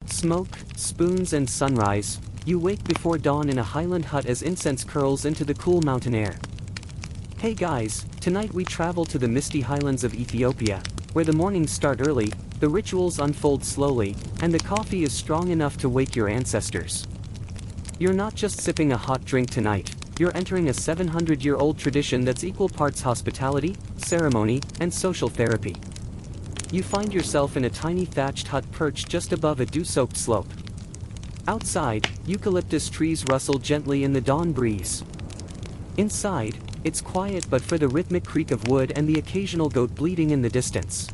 Smoke, spoons and sunrise, you wake before dawn in a highland hut as incense curls into the cool mountain air. Hey guys, tonight we travel to the misty highlands of Ethiopia, where the mornings start early, the rituals unfold slowly, and the coffee is strong enough to wake your ancestors. You're not just sipping a hot drink tonight, you're entering a 700-year-old tradition that's equal parts hospitality, ceremony, and social therapy. You find yourself in a tiny thatched hut perched just above a dew-soaked slope. Outside, eucalyptus trees rustle gently in the dawn breeze. Inside, it's quiet but for the rhythmic creak of wood and the occasional goat bleating in the distance.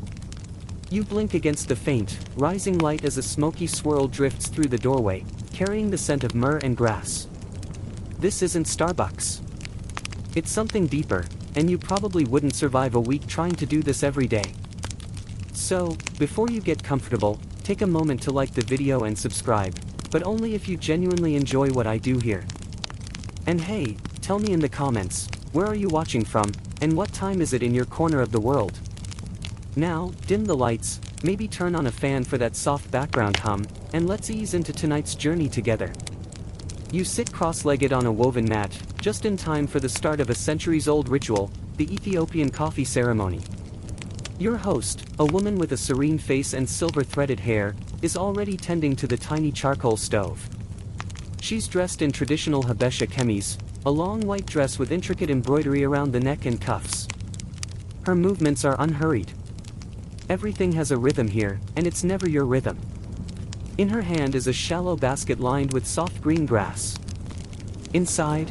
You blink against the faint, rising light as a smoky swirl drifts through the doorway, carrying the scent of myrrh and grass. This isn't Starbucks. It's something deeper, and you probably wouldn't survive a week trying to do this every day. So, before you get comfortable, take a moment to like the video and subscribe, but only if you genuinely enjoy what I do here. And hey, tell me in the comments, where are you watching from, and what time is it in your corner of the world? Now, dim the lights, maybe turn on a fan for that soft background hum, and let's ease into tonight's journey together. You sit cross-legged on a woven mat, just in time for the start of a centuries-old ritual, the Ethiopian coffee ceremony. Your host, a woman with a serene face and silver-threaded hair, is already tending to the tiny charcoal stove. She's dressed in traditional Habesha chemise, a long white dress with intricate embroidery around the neck and cuffs. Her movements are unhurried. Everything has a rhythm here, and it's never your rhythm. In her hand is a shallow basket lined with soft green grass. Inside,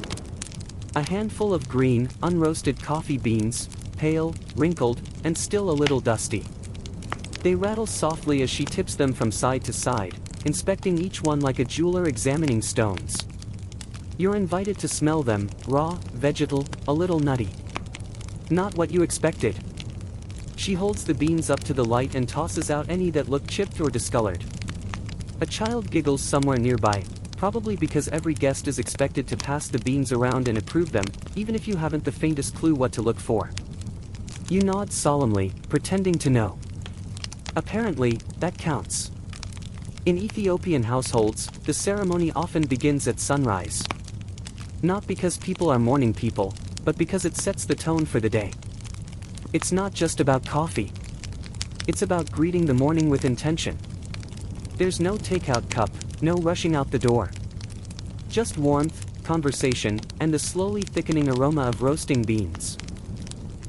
a handful of green, unroasted coffee beans, pale, wrinkled, and still a little dusty. They rattle softly as she tips them from side to side, inspecting each one like a jeweler examining stones. You're invited to smell them, raw, vegetal, a little nutty. Not what you expected. She holds the beans up to the light and tosses out any that look chipped or discolored. A child giggles somewhere nearby, probably because every guest is expected to pass the beans around and approve them, even if you haven't the faintest clue what to look for. You nod solemnly, pretending to know. Apparently, that counts. In Ethiopian households, the ceremony often begins at sunrise. Not because people are morning people, but because it sets the tone for the day. It's not just about coffee. It's about greeting the morning with intention. There's no takeout cup, no rushing out the door. Just warmth, conversation, and the slowly thickening aroma of roasting beans.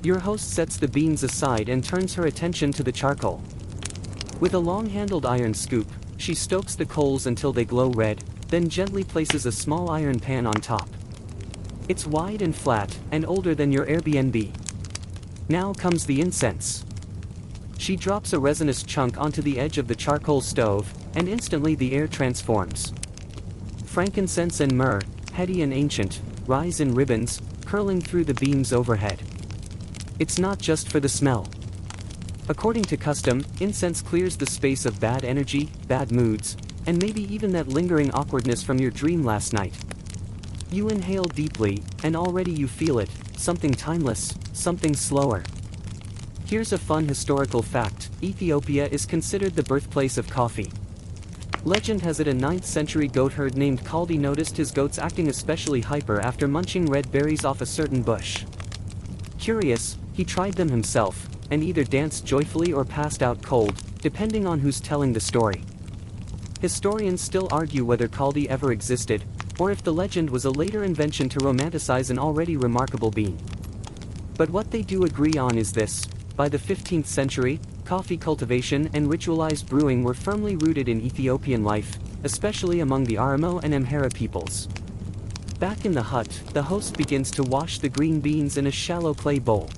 Your host sets the beans aside and turns her attention to the charcoal. With a long-handled iron scoop, she stokes the coals until they glow red, then gently places a small iron pan on top. It's wide and flat, and older than your Airbnb. Now comes the incense. She drops a resinous chunk onto the edge of the charcoal stove, and instantly the air transforms. Frankincense and myrrh, heady and ancient, rise in ribbons, curling through the beams overhead. It's not just for the smell. According to custom, incense clears the space of bad energy, bad moods, and maybe even that lingering awkwardness from your dream last night. You inhale deeply, and already you feel it, something timeless, something slower. Here's a fun historical fact: Ethiopia is considered the birthplace of coffee. Legend has it a 9th century goat herd named Kaldi noticed his goats acting especially hyper after munching red berries off a certain bush. Curious, he tried them himself, and either danced joyfully or passed out cold, depending on who's telling the story. Historians still argue whether Kaldi ever existed, or if the legend was a later invention to romanticize an already remarkable being. But what they do agree on is this: by the 15th century, coffee cultivation and ritualized brewing were firmly rooted in Ethiopian life, especially among the Oromo and Amhara peoples. Back in the hut, the host begins to wash the green beans in a shallow clay bowl.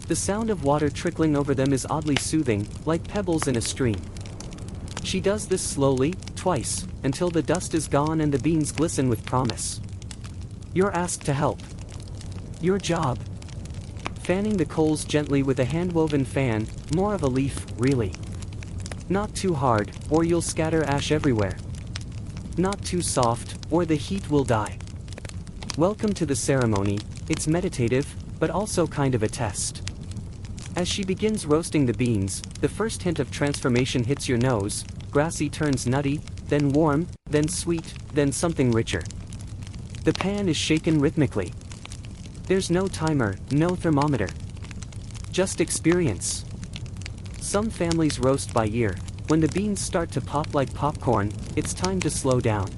The sound of water trickling over them is oddly soothing, like pebbles in a stream. She does this slowly, twice, until the dust is gone and the beans glisten with promise. You're asked to help. Your job? Fanning the coals gently with a hand-woven fan, more of a leaf, really. Not too hard, or you'll scatter ash everywhere. Not too soft, or the heat will die. Welcome to the ceremony. It's meditative, but also kind of a test. As she begins roasting the beans, the first hint of transformation hits your nose. Grassy turns nutty, then warm, then sweet, then something richer. The pan is shaken rhythmically. There's no timer, no thermometer. Just experience. Some families roast by ear. When the beans start to pop like popcorn, it's time to slow down.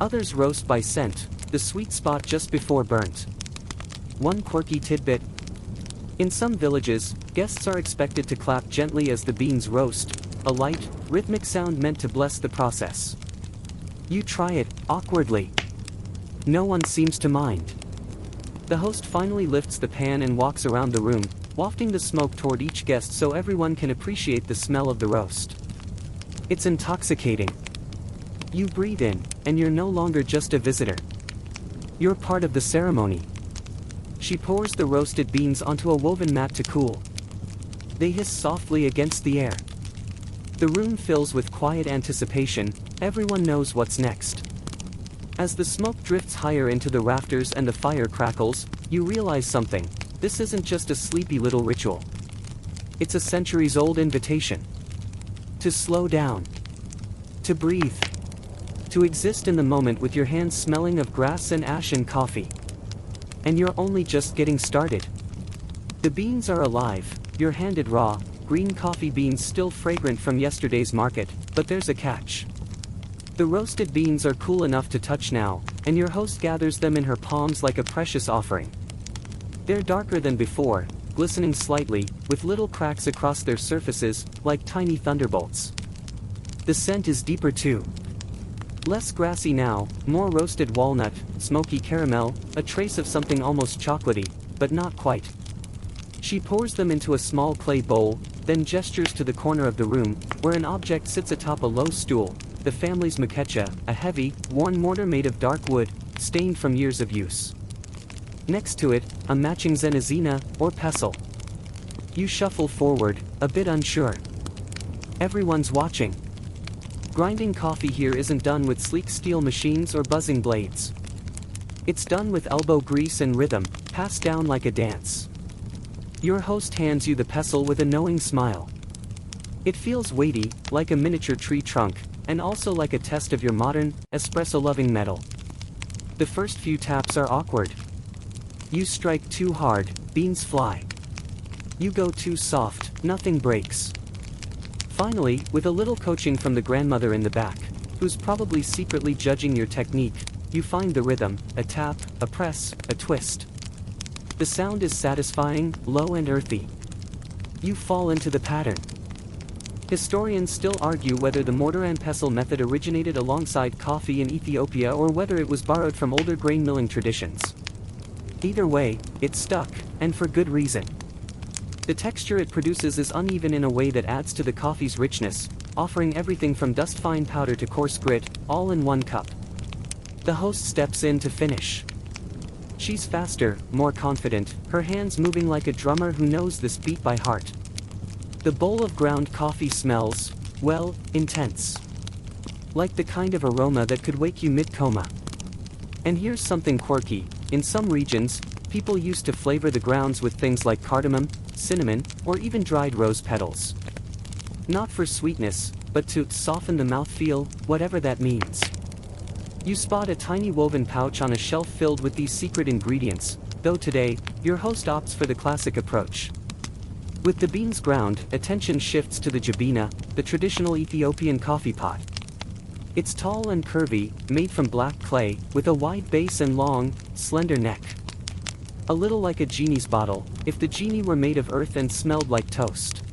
Others roast by scent, the sweet spot just before burnt. One quirky tidbit. In some villages, guests are expected to clap gently as the beans roast, a light, rhythmic sound meant to bless the process. You try it, awkwardly. No one seems to mind. The host finally lifts the pan and walks around the room, wafting the smoke toward each guest so everyone can appreciate the smell of the roast. It's intoxicating. You breathe in, and you're no longer just a visitor. You're part of the ceremony. She pours the roasted beans onto a woven mat to cool. They hiss softly against the air. The room fills with quiet anticipation, everyone knows what's next. As the smoke drifts higher into the rafters and the fire crackles, you realize something. This isn't just a sleepy little ritual. It's a centuries-old invitation. To slow down. To breathe. To exist in the moment with your hands smelling of grass and ash and coffee. And you're only just getting started. The beans are alive, you're handed raw, green coffee beans still fragrant from yesterday's market, but there's a catch. The roasted beans are cool enough to touch now, and your host gathers them in her palms like a precious offering. They're darker than before, glistening slightly, with little cracks across their surfaces, like tiny thunderbolts. The scent is deeper too. Less grassy now, more roasted walnut, smoky caramel, a trace of something almost chocolatey, but not quite. She pours them into a small clay bowl, then gestures to the corner of the room, where an object sits atop a low stool, the family's mukecha, a heavy, worn mortar made of dark wood, stained from years of use. Next to it, a matching zenazina, or pestle. You shuffle forward, a bit unsure. Everyone's watching. Grinding coffee here isn't done with sleek steel machines or buzzing blades. It's done with elbow grease and rhythm, passed down like a dance. Your host hands you the pestle with a knowing smile. It feels weighty, like a miniature tree trunk, and also like a test of your modern, espresso-loving metal. The first few taps are awkward. You strike too hard, beans fly. You go too soft, nothing breaks. Finally, with a little coaching from the grandmother in the back, who's probably secretly judging your technique, you find the rhythm, a tap, a press, a twist. The sound is satisfying, low and earthy. You fall into the pattern. Historians still argue whether the mortar and pestle method originated alongside coffee in Ethiopia or whether it was borrowed from older grain milling traditions. Either way, it stuck, and for good reason. The texture it produces is uneven in a way that adds to the coffee's richness, offering everything from dust-fine powder to coarse grit, all in one cup. The host steps in to finish. She's faster, more confident, her hands moving like a drummer who knows this beat by heart. The bowl of ground coffee smells, well, intense. Like the kind of aroma that could wake you mid-coma. And here's something quirky. In some regions, people used to flavor the grounds with things like cardamom, cinnamon, or even dried rose petals. Not for sweetness, but to soften the mouthfeel, whatever that means. You spot a tiny woven pouch on a shelf filled with these secret ingredients, though today, your host opts for the classic approach. With the beans ground, attention shifts to the jabina, the traditional Ethiopian coffee pot. It's tall and curvy, made from black clay, with a wide base and long, slender neck. A little like a genie's bottle, if the genie were made of earth and smelled like toast.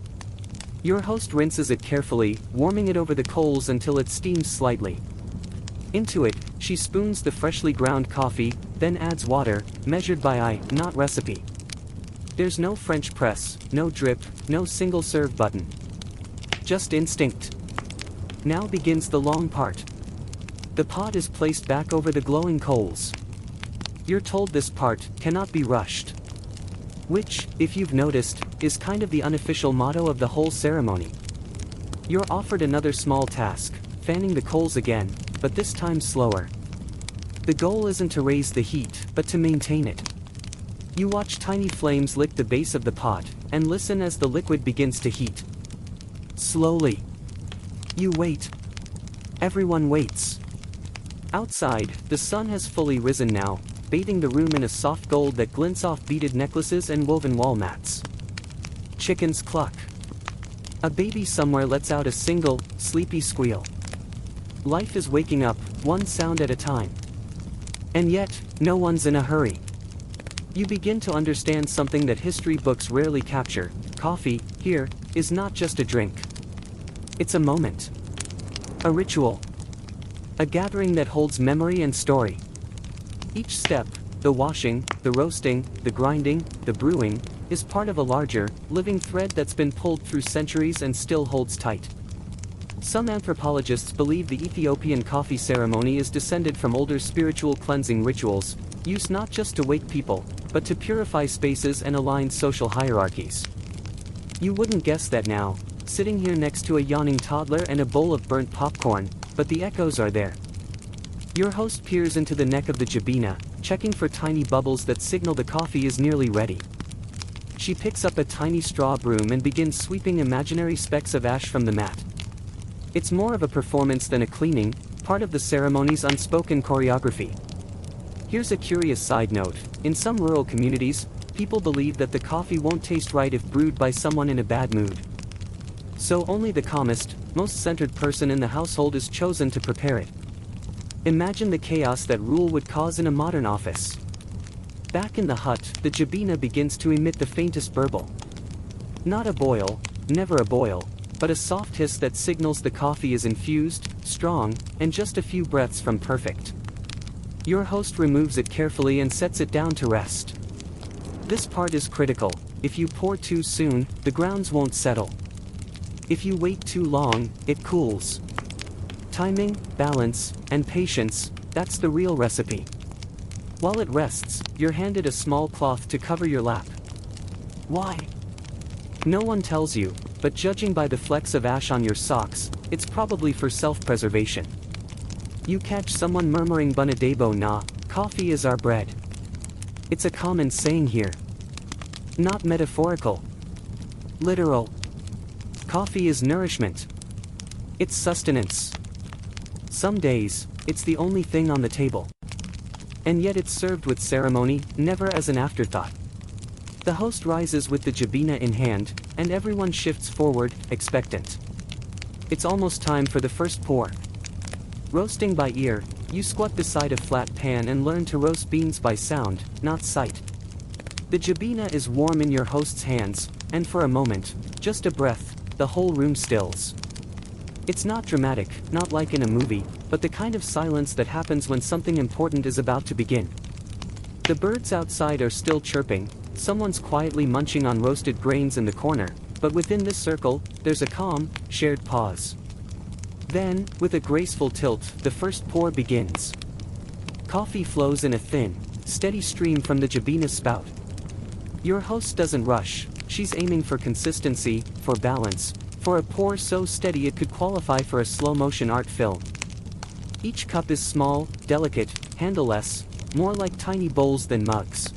Your host rinses it carefully, warming it over the coals until it steams slightly. Into it, she spoons the freshly ground coffee, then adds water, measured by eye, not recipe. There's no French press, no drip, no single serve button. Just instinct. Now begins the long part. The pot is placed back over the glowing coals. You're told this part cannot be rushed. Which, if you've noticed, is kind of the unofficial motto of the whole ceremony. You're offered another small task, fanning the coals again, but this time slower. The goal isn't to raise the heat, but to maintain it. You watch tiny flames lick the base of the pot, and listen as the liquid begins to heat. Slowly. You wait. Everyone waits. Outside, the sun has fully risen now, bathing the room in a soft gold that glints off beaded necklaces and woven wall mats. Chickens cluck. A baby somewhere lets out a single, sleepy squeal. Life is waking up, one sound at a time. And yet, no one's in a hurry. You begin to understand something that history books rarely capture. Coffee, here, is not just a drink. It's a moment. A ritual. A gathering that holds memory and story. Each step, the washing, the roasting, the grinding, the brewing, is part of a larger, living thread that's been pulled through centuries and still holds tight. Some anthropologists believe the Ethiopian coffee ceremony is descended from older spiritual cleansing rituals, used not just to wake people, but to purify spaces and align social hierarchies. You wouldn't guess that now, sitting here next to a yawning toddler and a bowl of burnt popcorn, but the echoes are there. Your host peers into the neck of the jabina, checking for tiny bubbles that signal the coffee is nearly ready. She picks up a tiny straw broom and begins sweeping imaginary specks of ash from the mat. It's more of a performance than a cleaning, part of the ceremony's unspoken choreography. Here's a curious side note: in some rural communities, people believe that the coffee won't taste right if brewed by someone in a bad mood. So only the calmest, most centered person in the household is chosen to prepare it. Imagine the chaos that rule would cause in a modern office. Back in the hut, the jabina begins to emit the faintest burble. Not a boil, never a boil, but a soft hiss that signals the coffee is infused, strong, and just a few breaths from perfect. Your host removes it carefully and sets it down to rest. This part is critical. If you pour too soon, the grounds won't settle. If you wait too long, it cools. Timing, balance, and patience, that's the real recipe. While it rests, you're handed a small cloth to cover your lap. Why? No one tells you, but judging by the flecks of ash on your socks, it's probably for self-preservation. You catch someone murmuring "Bunadebo na, coffee is our bread." It's a common saying here. Not metaphorical. Literal. Coffee is nourishment. It's sustenance. Some days, it's the only thing on the table. And yet it's served with ceremony, never as an afterthought. The host rises with the jabina in hand, and everyone shifts forward, expectant. It's almost time for the first pour. Roasting by ear, you squat beside a flat pan and learn to roast beans by sound, not sight. The jabina is warm in your host's hands, and for a moment, just a breath, the whole room stills. It's not dramatic, not like in a movie, but the kind of silence that happens when something important is about to begin. The birds outside are still chirping, someone's quietly munching on roasted grains in the corner, but within this circle, there's a calm, shared pause. Then, with a graceful tilt, the first pour begins. Coffee flows in a thin, steady stream from the jabina's spout. Your host doesn't rush, she's aiming for consistency, for balance, for a pour so steady it could qualify for a slow-motion art film. Each cup is small, delicate, handleless, more like tiny bowls than mugs.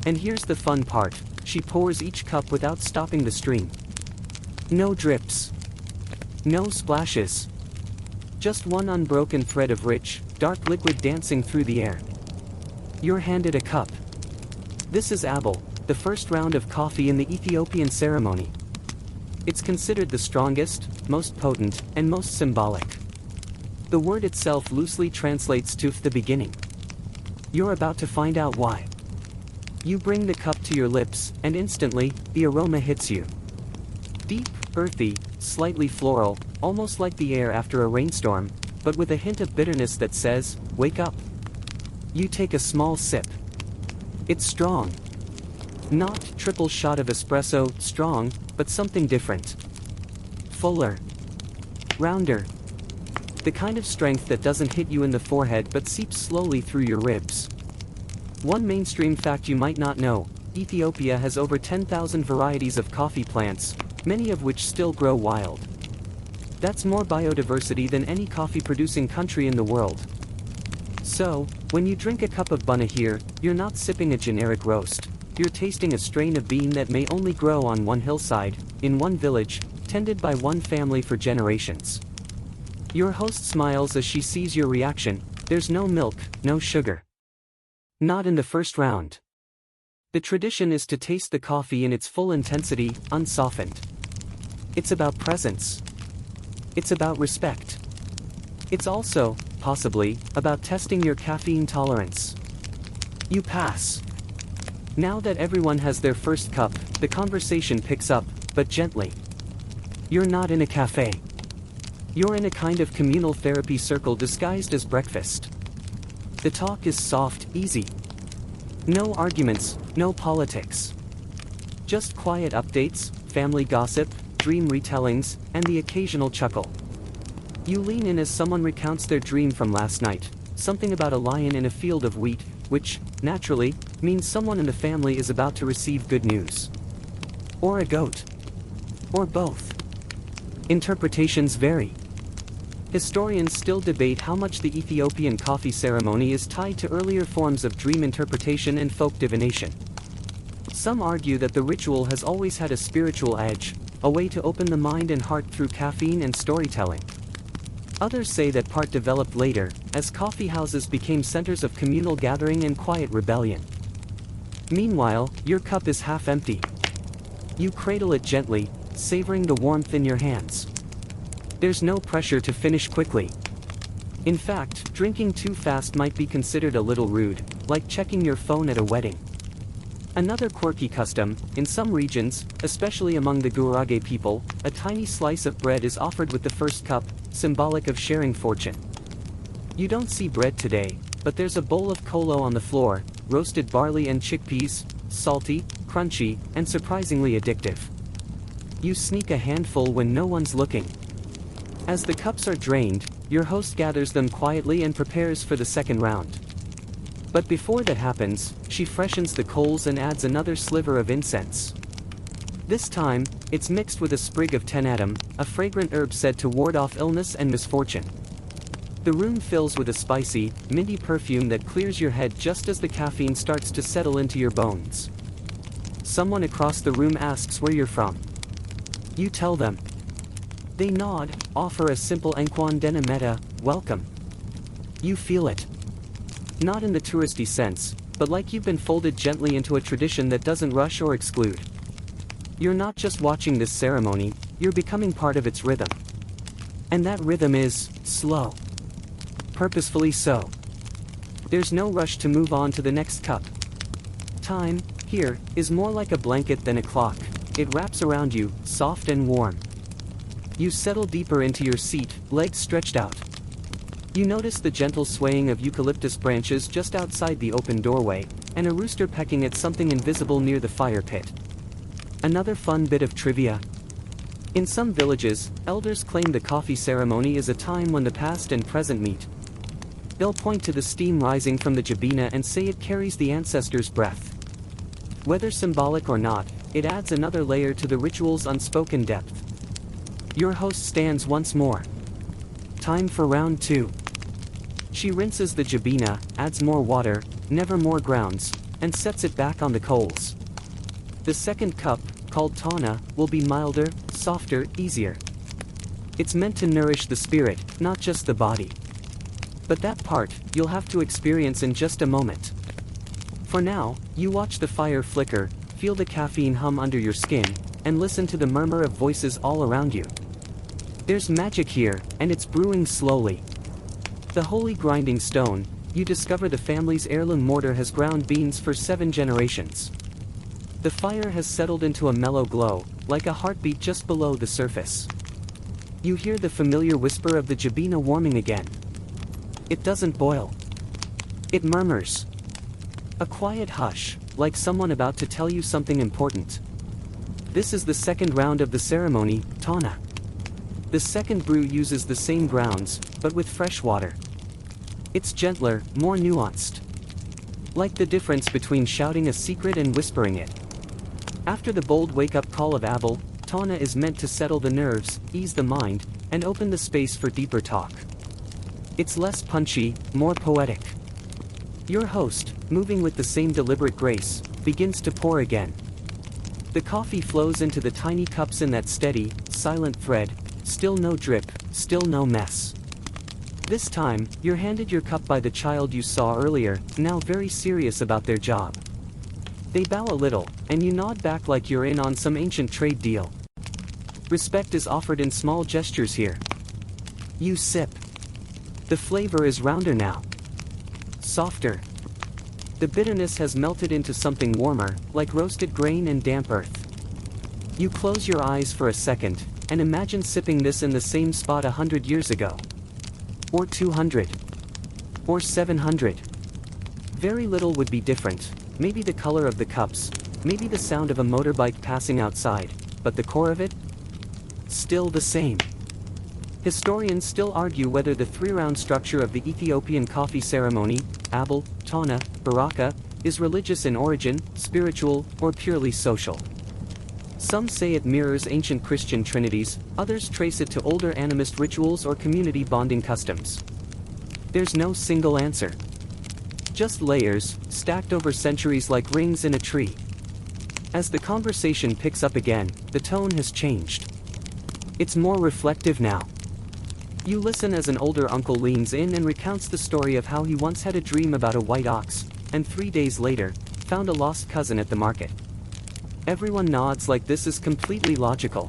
And here's the fun part, she pours each cup without stopping the stream. No drips. No splashes. Just one unbroken thread of rich, dark liquid dancing through the air. You're handed a cup. This is abel, the first round of coffee in the Ethiopian ceremony. It's considered the strongest, most potent, and most symbolic. The word itself loosely translates to the beginning. You're about to find out why. You bring the cup to your lips, and instantly, the aroma hits you. Deep, earthy, slightly floral, almost like the air after a rainstorm, but with a hint of bitterness that says, "Wake up." You take a small sip. It's strong. Not triple shot of espresso, strong, but something different. Fuller. Rounder. The kind of strength that doesn't hit you in the forehead but seeps slowly through your ribs. One mainstream fact you might not know: Ethiopia has over 10,000 varieties of coffee plants, many of which still grow wild. That's more biodiversity than any coffee-producing country in the world. So, when you drink a cup of bunna here, you're not sipping a generic roast. You're tasting a strain of bean that may only grow on one hillside, in one village, tended by one family for generations. Your host smiles as she sees your reaction. There's no milk, no sugar. Not in the first round. The tradition is to taste the coffee in its full intensity, unsoftened. It's about presence. It's about respect. It's also, possibly, about testing your caffeine tolerance. You pass. Now that everyone has their first cup, the conversation picks up, but gently. You're not in a cafe. You're in a kind of communal therapy circle disguised as breakfast. The talk is soft, easy. No arguments, no politics. Just quiet updates, family gossip, dream retellings, and the occasional chuckle. You lean in as someone recounts their dream from last night, something about a lion in a field of wheat, which, naturally, means someone in the family is about to receive good news. Or a goat. Or both. Interpretations vary. Historians still debate how much the Ethiopian coffee ceremony is tied to earlier forms of dream interpretation and folk divination. Some argue that the ritual has always had a spiritual edge, a way to open the mind and heart through caffeine and storytelling. Others say that part developed later, as coffee houses became centers of communal gathering and quiet rebellion. Meanwhile, your cup is half empty. You cradle it gently, savoring the warmth in your hands. There's no pressure to finish quickly. In fact, drinking too fast might be considered a little rude, like checking your phone at a wedding. Another quirky custom, in some regions, especially among the Gurage people, a tiny slice of bread is offered with the first cup, symbolic of sharing fortune. You don't see bread today, but there's a bowl of kolo on the floor, roasted barley and chickpeas, salty, crunchy, and surprisingly addictive. You sneak a handful when no one's looking. As the cups are drained, your host gathers them quietly and prepares for the second round. But before that happens, she freshens the coals and adds another sliver of incense. This time, it's mixed with a sprig of tenadum, a fragrant herb said to ward off illness and misfortune. The room fills with a spicy, minty perfume that clears your head just as the caffeine starts to settle into your bones. Someone across the room asks where you're from. You tell them. They nod, offer a simple Nkwandena meta, welcome. You feel it. Not in the touristy sense, but like you've been folded gently into a tradition that doesn't rush or exclude. You're not just watching this ceremony, you're becoming part of its rhythm. And that rhythm is slow. Purposefully so. There's no rush to move on to the next cup. Time, here, is more like a blanket than a clock. It wraps around you, soft and warm. You settle deeper into your seat, legs stretched out. You notice the gentle swaying of eucalyptus branches just outside the open doorway, and a rooster pecking at something invisible near the fire pit. Another fun bit of trivia. In some villages, elders claim the coffee ceremony is a time when the past and present meet. They'll point to the steam rising from the jabina and say it carries the ancestors' breath. Whether symbolic or not, it adds another layer to the ritual's unspoken depth. Your host stands once more. Time for round 2. She rinses the jabina, adds more water, never more grounds, and sets it back on the coals. The second cup, called tana, will be milder, softer, easier. It's meant to nourish the spirit, not just the body. But that part, you'll have to experience in just a moment. For now, you watch the fire flicker, feel the caffeine hum under your skin, and listen to the murmur of voices all around you. There's magic here, and it's brewing slowly. The holy grinding stone, you discover the family's heirloom mortar has ground beans for 7 generations. The fire has settled into a mellow glow, like a heartbeat just below the surface. You hear the familiar whisper of the jabina warming again. It doesn't boil. It murmurs. A quiet hush, like someone about to tell you something important. This is the second round of the ceremony, tana. The second brew uses the same grounds, but with fresh water. It's gentler, more nuanced. Like the difference between shouting a secret and whispering it. After the bold wake-up call of Abel, tana is meant to settle the nerves, ease the mind, and open the space for deeper talk. It's less punchy, more poetic. Your host, moving with the same deliberate grace, begins to pour again. The coffee flows into the tiny cups in that steady, silent thread, still no drip, still no mess. This time, you're handed your cup by the child you saw earlier, now very serious about their job. They bow a little, and you nod back like you're in on some ancient trade deal. Respect is offered in small gestures here. You sip. The flavor is rounder now. Softer. The bitterness has melted into something warmer, like roasted grain and damp earth. You close your eyes for a second, and imagine sipping this in the same spot 100 years ago. Or 200. Or 700. Very little would be different, maybe the color of the cups, maybe the sound of a motorbike passing outside, but the core of it? Still the same. Historians still argue whether the three-round structure of the Ethiopian coffee ceremony, Abel, Tana, Baraka, is religious in origin, spiritual, or purely social. Some say it mirrors ancient Christian trinities, others trace it to older animist rituals or community bonding customs. There's no single answer. Just layers, stacked over centuries like rings in a tree. As the conversation picks up again, the tone has changed. It's more reflective now. You listen as an older uncle leans in and recounts the story of how he once had a dream about a white ox, and 3 days later, found a lost cousin at the market. Everyone nods like this is completely logical.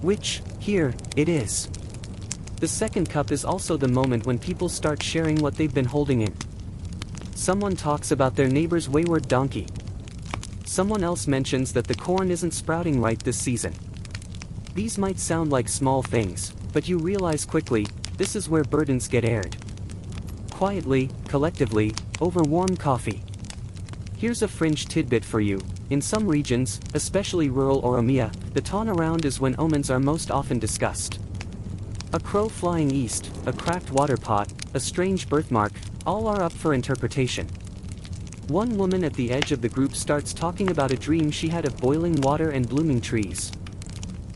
Which, here, it is. The second cup is also the moment when people start sharing what they've been holding in. Someone talks about their neighbor's wayward donkey. Someone else mentions that the corn isn't sprouting right this season. These might sound like small things, but you realize quickly, this is where burdens get aired. Quietly, collectively, over warm coffee. Here's a fringe tidbit for you. In some regions, especially rural Oromia, the Tana round is when omens are most often discussed. A crow flying east, a cracked water pot, a strange birthmark, all are up for interpretation. One woman at the edge of the group starts talking about a dream she had of boiling water and blooming trees.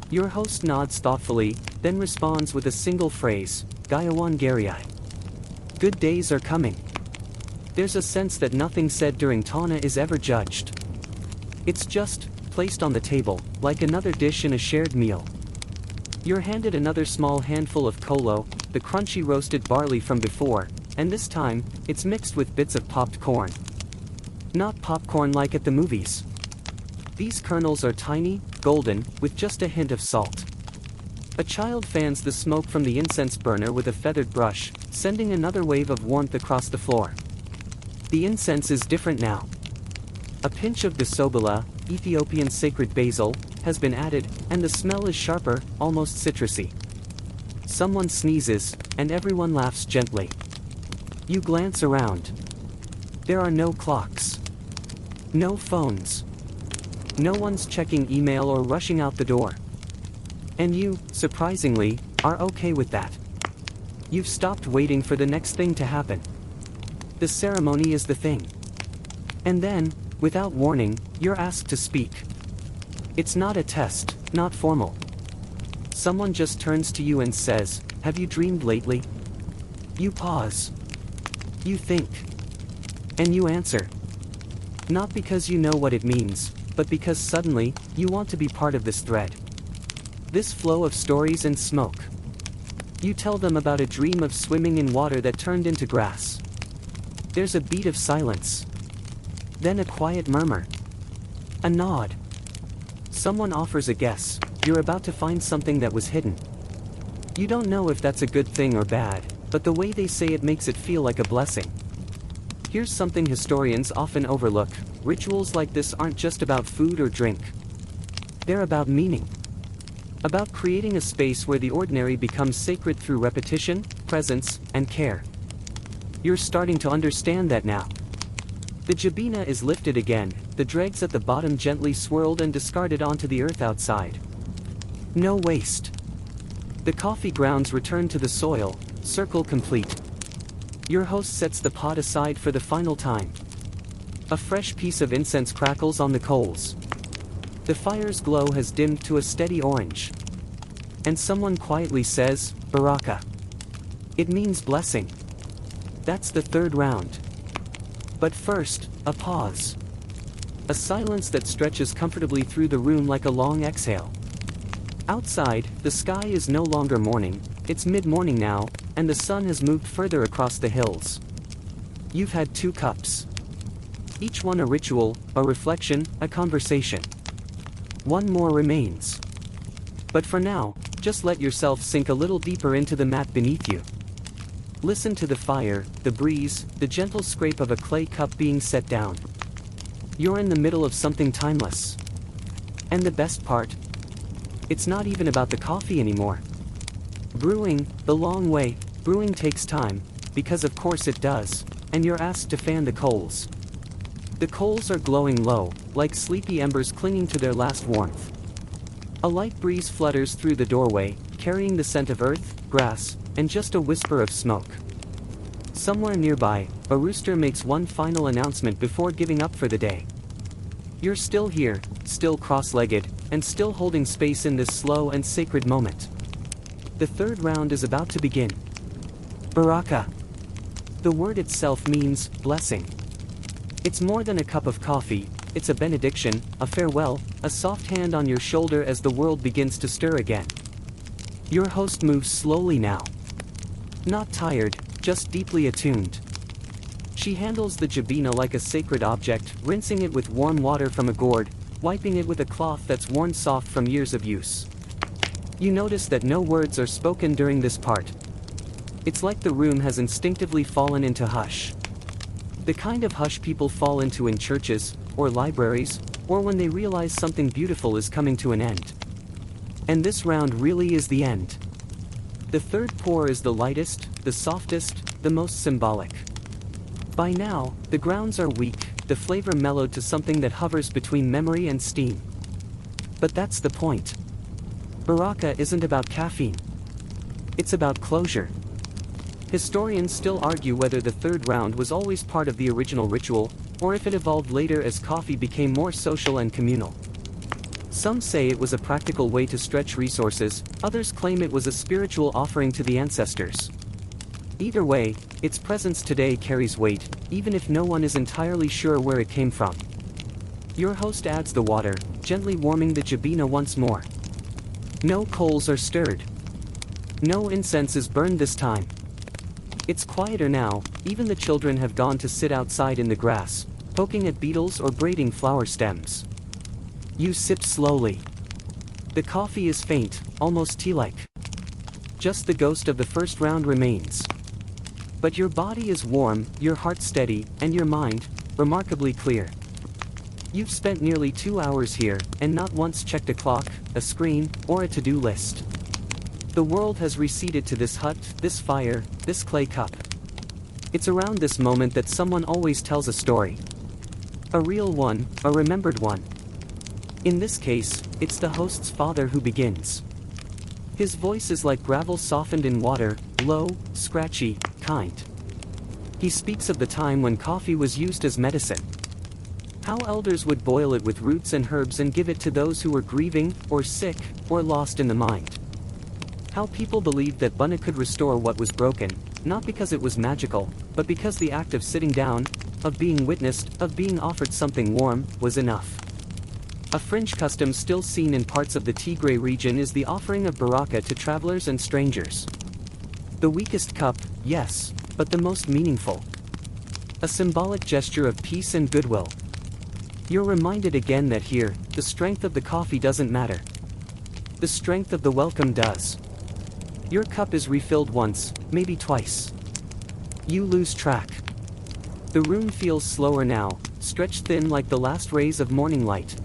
Your host nods thoughtfully, then responds with a single phrase, Gayawan Gariai. Good days are coming. There's a sense that nothing said during Tana is ever judged. It's just placed on the table, like another dish in a shared meal. You're handed another small handful of kolo, the crunchy roasted barley from before, and this time, it's mixed with bits of popped corn. Not popcorn like at the movies. These kernels are tiny, golden, with just a hint of salt. A child fans the smoke from the incense burner with a feathered brush, sending another wave of warmth across the floor. The incense is different now. A pinch of gasobila, Ethiopian sacred basil, has been added, and the smell is sharper, almost citrusy. Someone sneezes, and everyone laughs gently. You glance around. There are no clocks. No phones. No one's checking email or rushing out the door. And you, surprisingly, are okay with that. You've stopped waiting for the next thing to happen. The ceremony is the thing. And then, without warning, you're asked to speak. It's not a test, not formal. Someone just turns to you and says, "Have you dreamed lately?" You pause. You think. And you answer. Not because you know what it means, but because suddenly, you want to be part of this thread. This flow of stories and smoke. You tell them about a dream of swimming in water that turned into grass. There's a beat of silence. Then a quiet murmur. A nod. Someone offers a guess. You're about to find something that was hidden. You don't know if that's a good thing or bad, but the way they say it makes it feel like a blessing. Here's something historians often overlook. Rituals like this aren't just about food or drink. They're about meaning. About creating a space where the ordinary becomes sacred through repetition, presence, and care. You're starting to understand that now. The jabina is lifted again, the dregs at the bottom gently swirled and discarded onto the earth outside. No waste. The coffee grounds return to the soil, circle complete. Your host sets the pot aside for the final time. A fresh piece of incense crackles on the coals. The fire's glow has dimmed to a steady orange. And someone quietly says, "Baraka." It means blessing. That's the third round. But first, a pause. A silence that stretches comfortably through the room like a long exhale. Outside, the sky is no longer morning, it's mid-morning now, and the sun has moved further across the hills. You've had 2 cups. Each one a ritual, a reflection, a conversation. One more remains. But for now, just let yourself sink a little deeper into the mat beneath you. Listen to the fire, the breeze, the gentle scrape of a clay cup being set down. You're in the middle of something timeless. And the best part? It's not even about the coffee anymore. Brewing, the long way, brewing takes time, because of course it does, and you're asked to fan the coals. The coals are glowing low, like sleepy embers clinging to their last warmth. A light breeze flutters through the doorway, carrying the scent of earth, grass, and just a whisper of smoke. Somewhere nearby, a rooster makes one final announcement before giving up for the day. You're still here, still cross-legged, and still holding space in this slow and sacred moment. The third round is about to begin. Baraka. The word itself means blessing. It's more than a cup of coffee, it's a benediction, a farewell, a soft hand on your shoulder as the world begins to stir again. Your host moves slowly now. Not tired, just deeply attuned. She handles the jabina like a sacred object, rinsing it with warm water from a gourd, wiping it with a cloth that's worn soft from years of use. You notice that no words are spoken during this part. It's like the room has instinctively fallen into hush. The kind of hush people fall into in churches, or libraries, or when they realize something beautiful is coming to an end. And this round really is the end. The third pour is the lightest, the softest, the most symbolic. By now, the grounds are weak, the flavor mellowed to something that hovers between memory and steam. But that's the point. Baraka isn't about caffeine. It's about closure. Historians still argue whether the third round was always part of the original ritual, or if it evolved later as coffee became more social and communal. Some say it was a practical way to stretch resources, others claim it was a spiritual offering to the ancestors. Either way, its presence today carries weight, even if no one is entirely sure where it came from. Your host adds the water, gently warming the jabina once more. No coals are stirred. No incense is burned this time. It's quieter now, even the children have gone to sit outside in the grass, poking at beetles or braiding flower stems. You sip slowly. The coffee is faint, almost tea-like. Just the ghost of the first round remains. But your body is warm, your heart steady, and your mind, remarkably clear. You've spent nearly 2 hours here, and not once checked a clock, a screen, or a to-do list. The world has receded to this hut, this fire, this clay cup. It's around this moment that someone always tells a story. A real one, a remembered one. In this case, it's the host's father who begins. His voice is like gravel softened in water, low, scratchy, kind. He speaks of the time when coffee was used as medicine. How elders would boil it with roots and herbs and give it to those who were grieving, or sick, or lost in the mind. How people believed that bunna could restore what was broken, not because it was magical, but because the act of sitting down, of being witnessed, of being offered something warm, was enough. A fringe custom still seen in parts of the Tigray region is the offering of baraka to travelers and strangers. The weakest cup, yes, but the most meaningful. A symbolic gesture of peace and goodwill. You're reminded again that here, the strength of the coffee doesn't matter. The strength of the welcome does. Your cup is refilled once, maybe twice. You lose track. The room feels slower now, stretched thin like the last rays of morning light.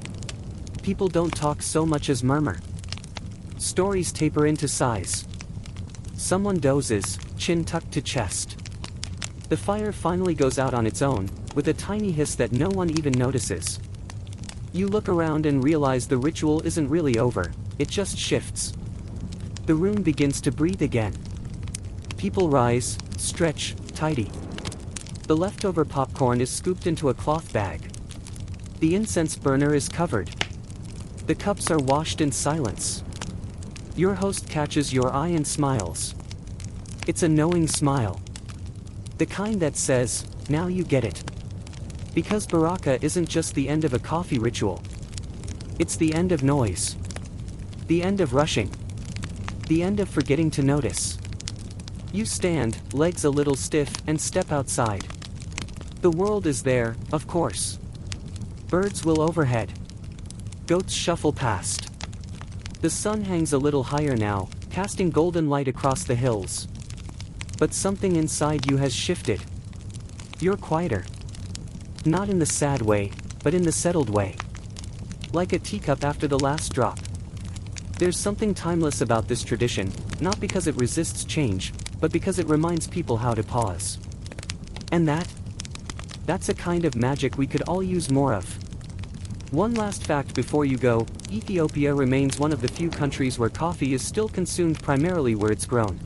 People don't talk so much as murmur. Stories taper into sighs. Someone dozes, chin tucked to chest. The fire finally goes out on its own, with a tiny hiss that no one even notices. You look around and realize the ritual isn't really over, it just shifts. The room begins to breathe again. People rise, stretch, tidy. The leftover popcorn is scooped into a cloth bag. The incense burner is covered. The cups are washed in silence. Your host catches your eye and smiles. It's a knowing smile. The kind that says, now you get it. Because baraka isn't just the end of a coffee ritual. It's the end of noise. The end of rushing. The end of forgetting to notice. You stand, legs a little stiff, and step outside. The world is there, of course. Birds will overhead. Goats shuffle past. The sun hangs a little higher now, casting golden light across the hills. But something inside you has shifted. You're quieter. Not in the sad way, but in the settled way. Like a teacup after the last drop. There's something timeless about this tradition, not because it resists change, but because it reminds people how to pause. And that's a kind of magic we could all use more of. One last fact before you go, Ethiopia remains one of the few countries where coffee is still consumed primarily where it's grown.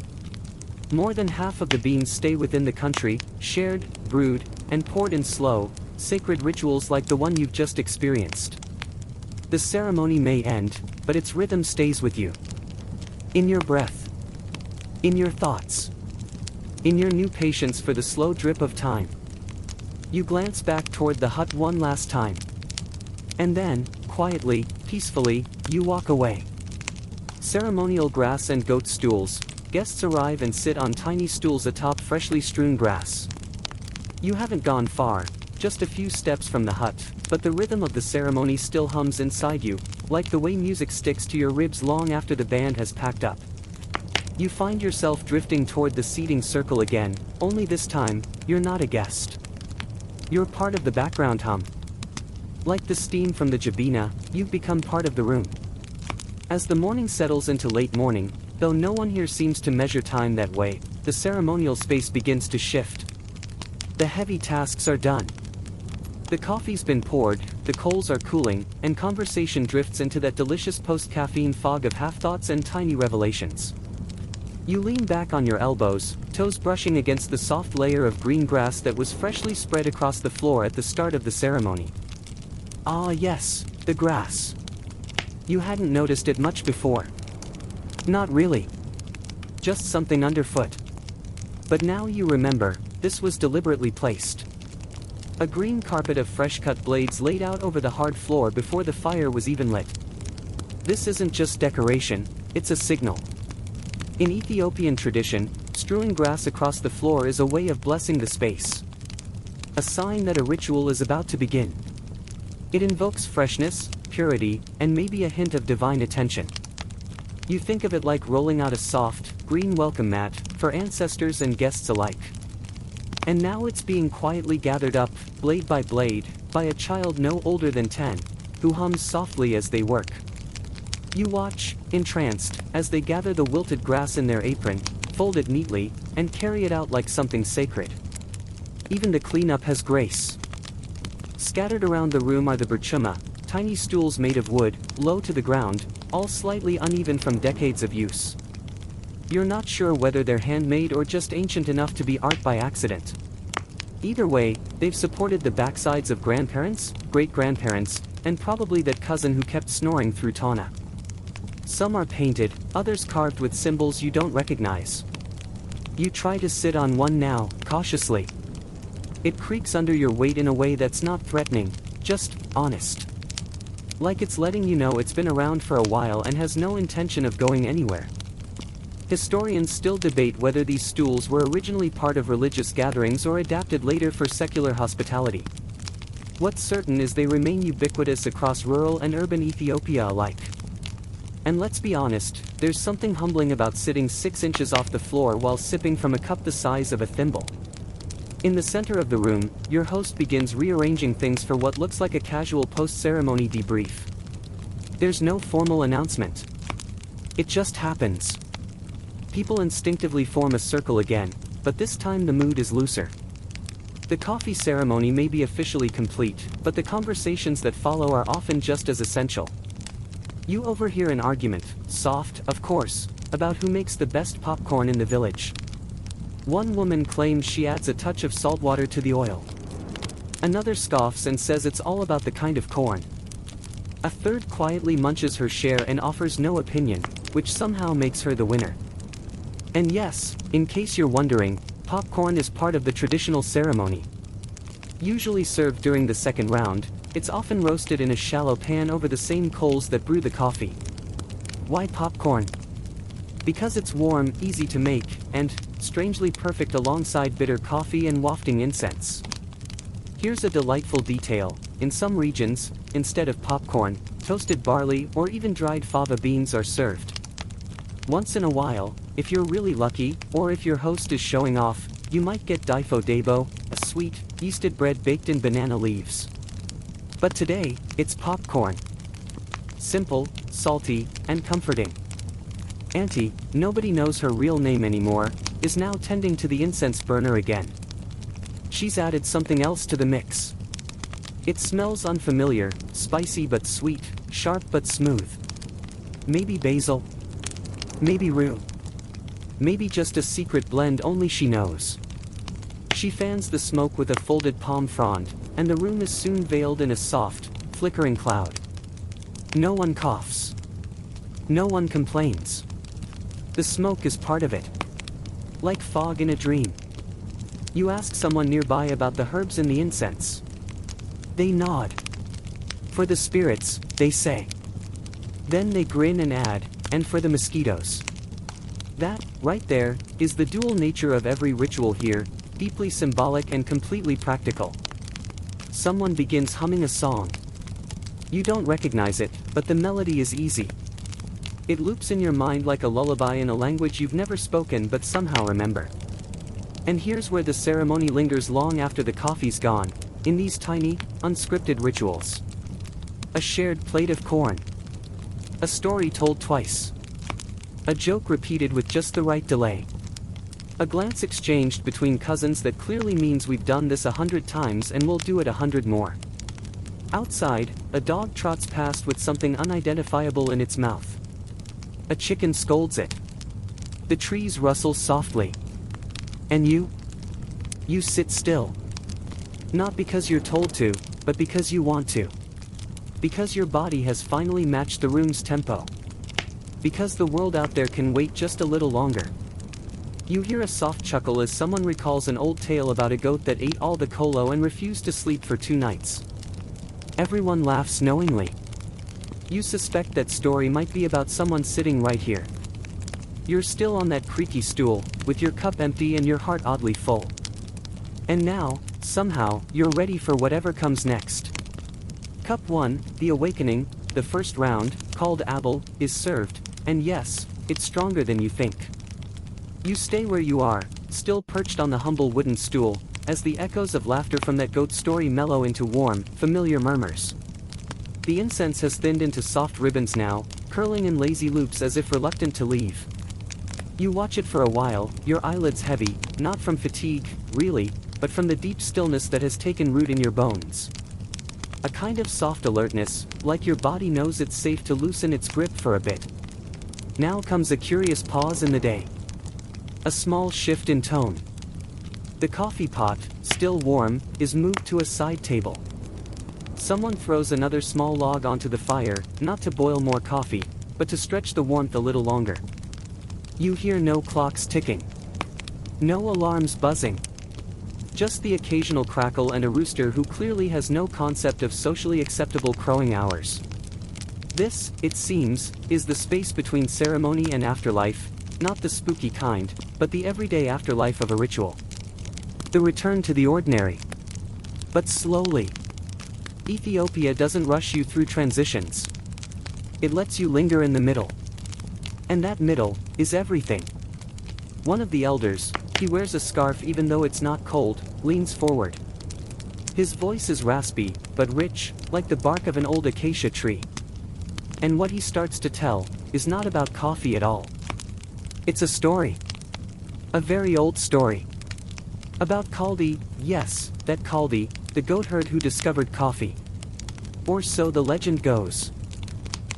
More than half of the beans stay within the country, shared, brewed, and poured in slow, sacred rituals like the one you've just experienced. The ceremony may end, but its rhythm stays with you. In your breath. In your thoughts. In your new patience for the slow drip of time. You glance back toward the hut one last time. And then, quietly, peacefully, you walk away. Ceremonial grass and goat stools, guests arrive and sit on tiny stools atop freshly strewn grass. You haven't gone far, just a few steps from the hut, but the rhythm of the ceremony still hums inside you, like the way music sticks to your ribs long after the band has packed up. You find yourself drifting toward the seating circle again, only this time, you're not a guest. You're part of the background hum. Like the steam from the jabina, you've become part of the room. As the morning settles into late morning, though no one here seems to measure time that way, the ceremonial space begins to shift. The heavy tasks are done. The coffee's been poured, the coals are cooling, and conversation drifts into that delicious post-caffeine fog of half-thoughts and tiny revelations. You lean back on your elbows, toes brushing against the soft layer of green grass that was freshly spread across the floor at the start of the ceremony. Ah yes, the grass. You hadn't noticed it much before. Not really. Just something underfoot. But now you remember, this was deliberately placed. A green carpet of fresh-cut blades laid out over the hard floor before the fire was even lit. This isn't just decoration, it's a signal. In Ethiopian tradition, strewing grass across the floor is a way of blessing the space. A sign that a ritual is about to begin. It invokes freshness, purity, and maybe a hint of divine attention. You think of it like rolling out a soft, green welcome mat, for ancestors and guests alike. And now it's being quietly gathered up, blade by blade, by a child no older than 10, who hums softly as they work. You watch, entranced, as they gather the wilted grass in their apron, fold it neatly, and carry it out like something sacred. Even the cleanup has grace. Scattered around the room are the berchuma, tiny stools made of wood, low to the ground, all slightly uneven from decades of use. You're not sure whether they're handmade or just ancient enough to be art by accident. Either way, they've supported the backsides of grandparents, great-grandparents, and probably that cousin who kept snoring through Tana. Some are painted, others carved with symbols you don't recognize. You try to sit on one now, cautiously. It creaks under your weight in a way that's not threatening, just honest. Like it's letting you know it's been around for a while and has no intention of going anywhere. Historians still debate whether these stools were originally part of religious gatherings or adapted later for secular hospitality. What's certain is they remain ubiquitous across rural and urban Ethiopia alike. And let's be honest, there's something humbling about sitting 6 inches off the floor while sipping from a cup the size of a thimble. In the center of the room, your host begins rearranging things for what looks like a casual post-ceremony debrief. There's no formal announcement. It just happens. People instinctively form a circle again, but this time the mood is looser. The coffee ceremony may be officially complete, but the conversations that follow are often just as essential. You overhear an argument, soft, of course, about who makes the best popcorn in the village. One woman claims she adds a touch of salt water to the oil. Another scoffs and says it's all about the kind of corn. A third quietly munches her share and offers no opinion, which somehow makes her the winner. And yes, in case you're wondering, popcorn is part of the traditional ceremony. Usually served during the second round, it's often roasted in a shallow pan over the same coals that brew the coffee. Why popcorn? Because it's warm, easy to make, and, strangely perfect alongside bitter coffee and wafting incense. Here's a delightful detail: in some regions, instead of popcorn, toasted barley or even dried fava beans are served. Once in a while, if you're really lucky, or if your host is showing off, you might get daifo dabo, a sweet, yeasted bread baked in banana leaves. But today, it's popcorn. Simple, salty, and comforting. Auntie, nobody knows her real name anymore, is now tending to the incense burner again. She's added something else to the mix. It smells unfamiliar, spicy but sweet, sharp but smooth. Maybe basil? Maybe rue? Maybe just a secret blend only she knows. She fans the smoke with a folded palm frond, and the room is soon veiled in a soft, flickering cloud. No one coughs. No one complains. The smoke is part of it. Like fog in a dream. You ask someone nearby about the herbs in the incense. They nod. For the spirits, they say. Then they grin and add, and for the mosquitoes. That, right there, is the dual nature of every ritual here, deeply symbolic and completely practical. Someone begins humming a song. You don't recognize it, but the melody is easy. It loops in your mind like a lullaby in a language you've never spoken but somehow remember. And here's where the ceremony lingers long after the coffee's gone, in these tiny, unscripted rituals. A shared plate of corn. A story told twice. A joke repeated with just the right delay. A glance exchanged between cousins that clearly means we've done this 100 times and we'll do it 100 more. Outside, a dog trots past with something unidentifiable in its mouth. A chicken scolds it. The trees rustle softly. And you? You sit still. Not because you're told to, but because you want to. Because your body has finally matched the room's tempo. Because the world out there can wait just a little longer. You hear a soft chuckle as someone recalls an old tale about a goat that ate all the kolo and refused to sleep for 2 nights. Everyone laughs knowingly. You suspect that story might be about someone sitting right here. You're still on that creaky stool, with your cup empty and your heart oddly full. And now, somehow, you're ready for whatever comes next. Cup 1, the awakening, the first round, called Abel, is served, and yes, it's stronger than you think. You stay where you are, still perched on the humble wooden stool, as the echoes of laughter from that goat story mellow into warm, familiar murmurs. The incense has thinned into soft ribbons now, curling in lazy loops as if reluctant to leave. You watch it for a while, your eyelids heavy, not from fatigue, really, but from the deep stillness that has taken root in your bones. A kind of soft alertness, like your body knows it's safe to loosen its grip for a bit. Now comes a curious pause in the day. A small shift in tone. The coffee pot, still warm, is moved to a side table. Someone throws another small log onto the fire, not to boil more coffee, but to stretch the warmth a little longer. You hear no clocks ticking. No alarms buzzing. Just the occasional crackle and a rooster who clearly has no concept of socially acceptable crowing hours. This, it seems, is the space between ceremony and afterlife, not the spooky kind, but the everyday afterlife of a ritual. The return to the ordinary. But slowly. Ethiopia doesn't rush you through transitions. It lets you linger in the middle. And that middle is everything. One of the elders, he wears a scarf even though it's not cold, leans forward. His voice is raspy, but rich, like the bark of an old acacia tree. And what he starts to tell is not about coffee at all. It's a story. A very old story. About Kaldi, yes, that Kaldi, the goat herd who discovered coffee. Or so the legend goes.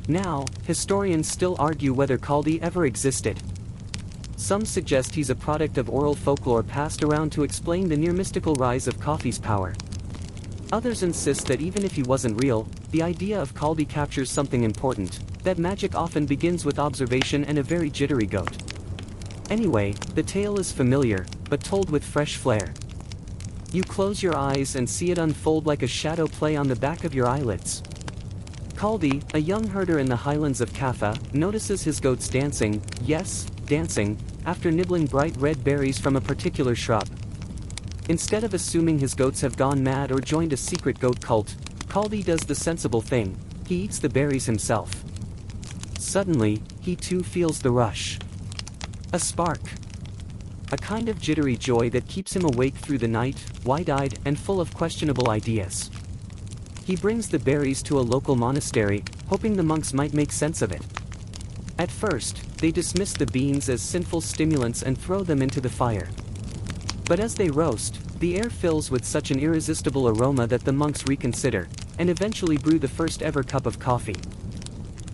Now, historians still argue whether Kaldi ever existed. Some suggest he's a product of oral folklore passed around to explain the near-mystical rise of coffee's power. Others insist that even if he wasn't real, the idea of Kaldi captures something important, that magic often begins with observation and a very jittery goat. Anyway, the tale is familiar, but told with fresh flair. You close your eyes and see it unfold like a shadow play on the back of your eyelids. Kaldi, a young herder in the highlands of Kaffa, notices his goats dancing, yes, dancing, after nibbling bright red berries from a particular shrub. Instead of assuming his goats have gone mad or joined a secret goat cult, Kaldi does the sensible thing: he eats the berries himself. Suddenly, he too feels the rush. A spark. A kind of jittery joy that keeps him awake through the night, wide-eyed and full of questionable ideas. He brings the berries to a local monastery, hoping the monks might make sense of it. At first, they dismiss the beans as sinful stimulants and throw them into the fire. But as they roast, the air fills with such an irresistible aroma that the monks reconsider, and eventually brew the first ever cup of coffee.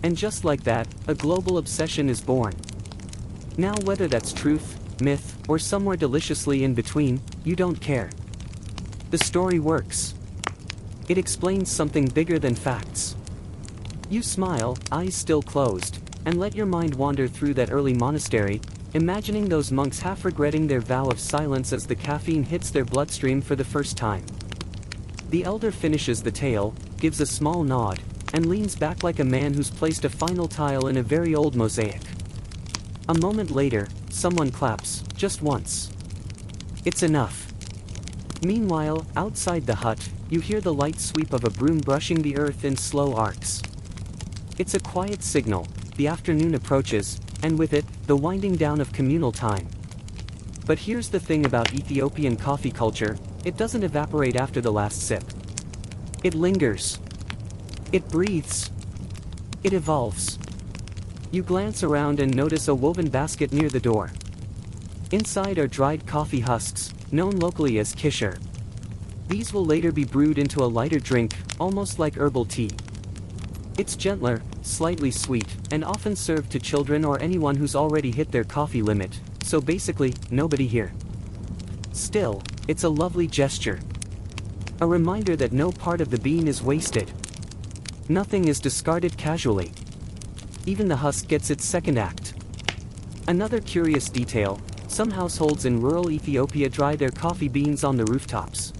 And just like that, a global obsession is born. Now whether that's truth, myth, or somewhere deliciously in between, you don't care. The story works. It explains something bigger than facts. You smile, eyes still closed, and let your mind wander through that early monastery, imagining those monks half regretting their vow of silence as the caffeine hits their bloodstream for the first time. The elder finishes the tale, gives a small nod, and leans back like a man who's placed a final tile in a very old mosaic. A moment later, someone claps, just once. It's enough. Meanwhile, outside the hut, you hear the light sweep of a broom brushing the earth in slow arcs. It's a quiet signal: the afternoon approaches, and with it, the winding down of communal time. But here's the thing about Ethiopian coffee culture: it doesn't evaporate after the last sip. It lingers. It breathes. It evolves. You glance around and notice a woven basket near the door. Inside are dried coffee husks, known locally as kishir. These will later be brewed into a lighter drink, almost like herbal tea. It's gentler, slightly sweet, and often served to children or anyone who's already hit their coffee limit, so basically, nobody here. Still, it's a lovely gesture. A reminder that no part of the bean is wasted. Nothing is discarded casually. Even the husk gets its second act. Another curious detail: some households in rural Ethiopia dry their coffee beans on the rooftops.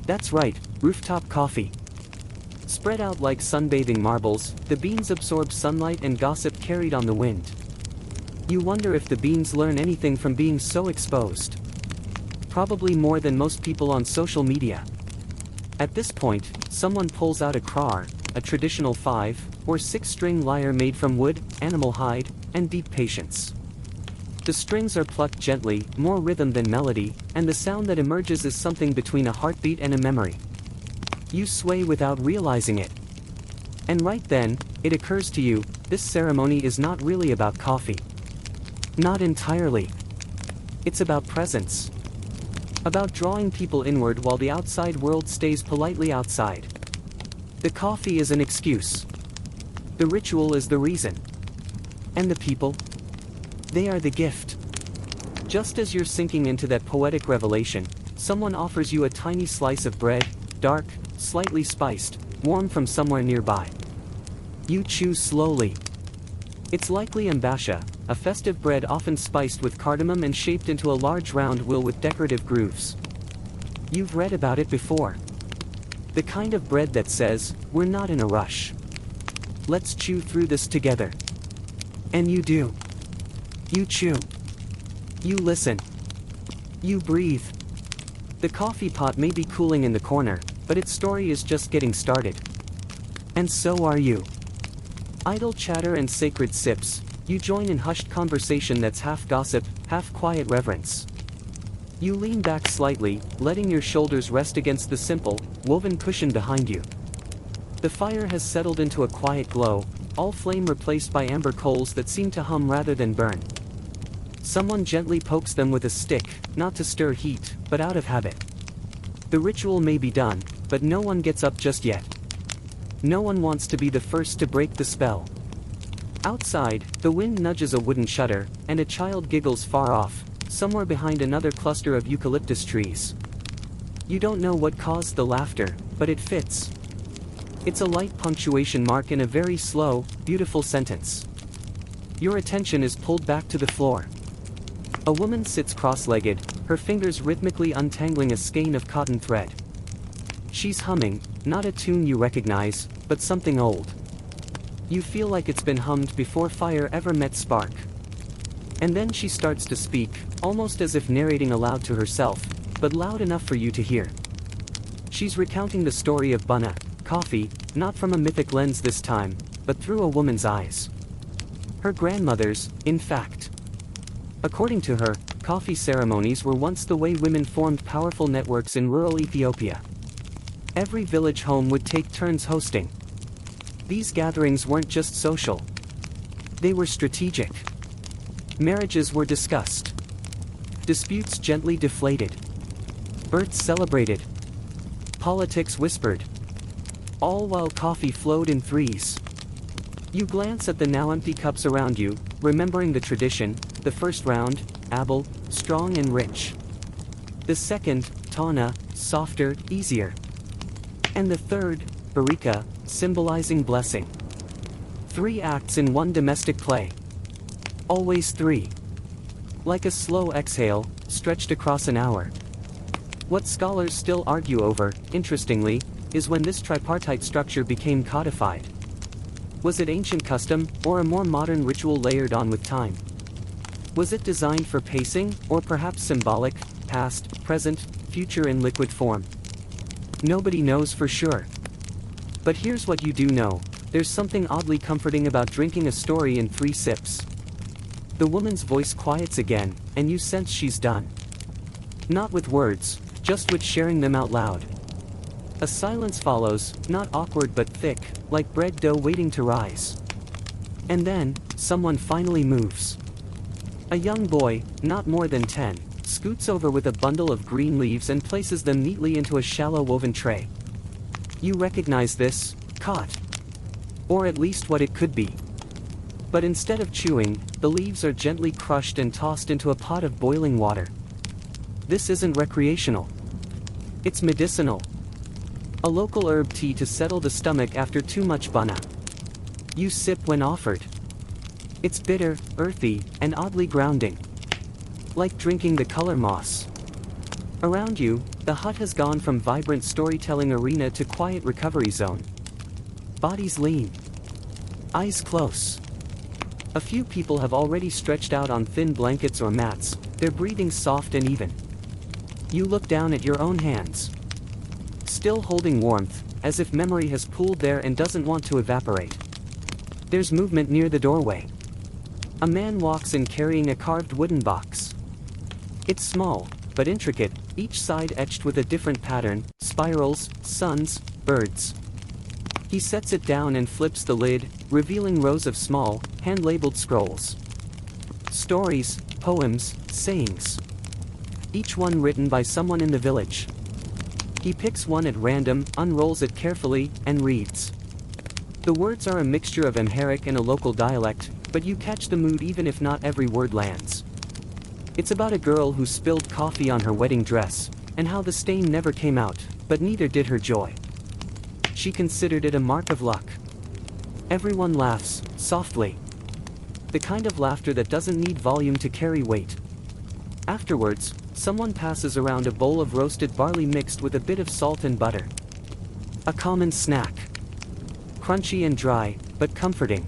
That's right, rooftop coffee. Spread out like sunbathing marbles, the beans absorb sunlight and gossip carried on the wind. You wonder if the beans learn anything from being so exposed. Probably more than most people on social media. At this point, someone pulls out a krar, a traditional 5 or 6-string lyre made from wood, animal hide, and deep patience. The strings are plucked gently, more rhythm than melody, and the sound that emerges is something between a heartbeat and a memory. You sway without realizing it. And right then, it occurs to you, this ceremony is not really about coffee. Not entirely. It's about presence. About drawing people inward while the outside world stays politely outside. The coffee is an excuse. The ritual is the reason. And the people? They are the gift. Just as you're sinking into that poetic revelation, someone offers you a tiny slice of bread, dark, slightly spiced, warm from somewhere nearby. You chew slowly. It's likely ambasha, a festive bread often spiced with cardamom and shaped into a large round wheel with decorative grooves. You've read about it before. The kind of bread that says, "We're not in a rush. Let's chew through this together." And you do. You chew. You listen. You breathe. The coffee pot may be cooling in the corner, but its story is just getting started. And so are you. Idle chatter and sacred sips, you join in hushed conversation that's half gossip, half quiet reverence. You lean back slightly, letting your shoulders rest against the simple, woven cushion behind you. The fire has settled into a quiet glow, all flame replaced by amber coals that seem to hum rather than burn. Someone gently pokes them with a stick, not to stir heat, but out of habit. The ritual may be done, but no one gets up just yet. No one wants to be the first to break the spell. Outside, the wind nudges a wooden shutter, and a child giggles far off, somewhere behind another cluster of eucalyptus trees. You don't know what caused the laughter, but it fits. It's a light punctuation mark in a very slow, beautiful sentence. Your attention is pulled back to the floor. A woman sits cross-legged, her fingers rhythmically untangling a skein of cotton thread. She's humming, not a tune you recognize, but something old. You feel like it's been hummed before fire ever met spark. And then she starts to speak, almost as if narrating aloud to herself, but loud enough for you to hear. She's recounting the story of Buna, coffee, not from a mythic lens this time, but through a woman's eyes. Her grandmother's, in fact. According to her, coffee ceremonies were once the way women formed powerful networks in rural Ethiopia. Every village home would take turns hosting. These gatherings weren't just social. They were strategic. Marriages were discussed. Disputes gently deflated. Births celebrated. Politics whispered. All while coffee flowed in threes. You glance at the now empty cups around you, remembering the tradition. The first round, Abel, strong and rich. The second, Tana, softer, easier. And the third, Barika, symbolizing blessing. 3 acts in one domestic play. Always 3. Like a slow exhale, stretched across an hour. What scholars still argue over, interestingly, is when this tripartite structure became codified. Was it ancient custom, or a more modern ritual layered on with time? Was it designed for pacing, or perhaps symbolic, past, present, future in liquid form? Nobody knows for sure. But here's what you do know, there's something oddly comforting about drinking a story in 3 sips. The woman's voice quiets again, and you sense she's done. Not with words, just with sharing them out loud. A silence follows, not awkward but thick, like bread dough waiting to rise. And then, someone finally moves. A young boy, not more than 10, scoots over with a bundle of green leaves and places them neatly into a shallow woven tray. You recognize this, caught. Or at least what it could be. But instead of chewing, the leaves are gently crushed and tossed into a pot of boiling water. This isn't recreational. It's medicinal. A local herb tea to settle the stomach after too much bana. You sip when offered. It's bitter, earthy, and oddly grounding. Like drinking the color moss. Around you, the hut has gone from vibrant storytelling arena to quiet recovery zone. Bodies lean. Eyes close. A few people have already stretched out on thin blankets or mats, their breathing soft and even. You look down at your own hands. Still holding warmth, as if memory has pooled there and doesn't want to evaporate. There's movement near the doorway. A man walks in carrying a carved wooden box. It's small, but intricate, each side etched with a different pattern, spirals, suns, birds. He sets it down and flips the lid, revealing rows of small, hand-labeled scrolls. Stories, poems, sayings. Each one written by someone in the village. He picks one at random, unrolls it carefully, and reads. The words are a mixture of Amharic and a local dialect, but you catch the mood even if not every word lands. It's about a girl who spilled coffee on her wedding dress, and how the stain never came out, but neither did her joy. She considered it a mark of luck. Everyone laughs, softly. The kind of laughter that doesn't need volume to carry weight. Afterwards, someone passes around a bowl of roasted barley mixed with a bit of salt and butter. A common snack. Crunchy and dry, but comforting.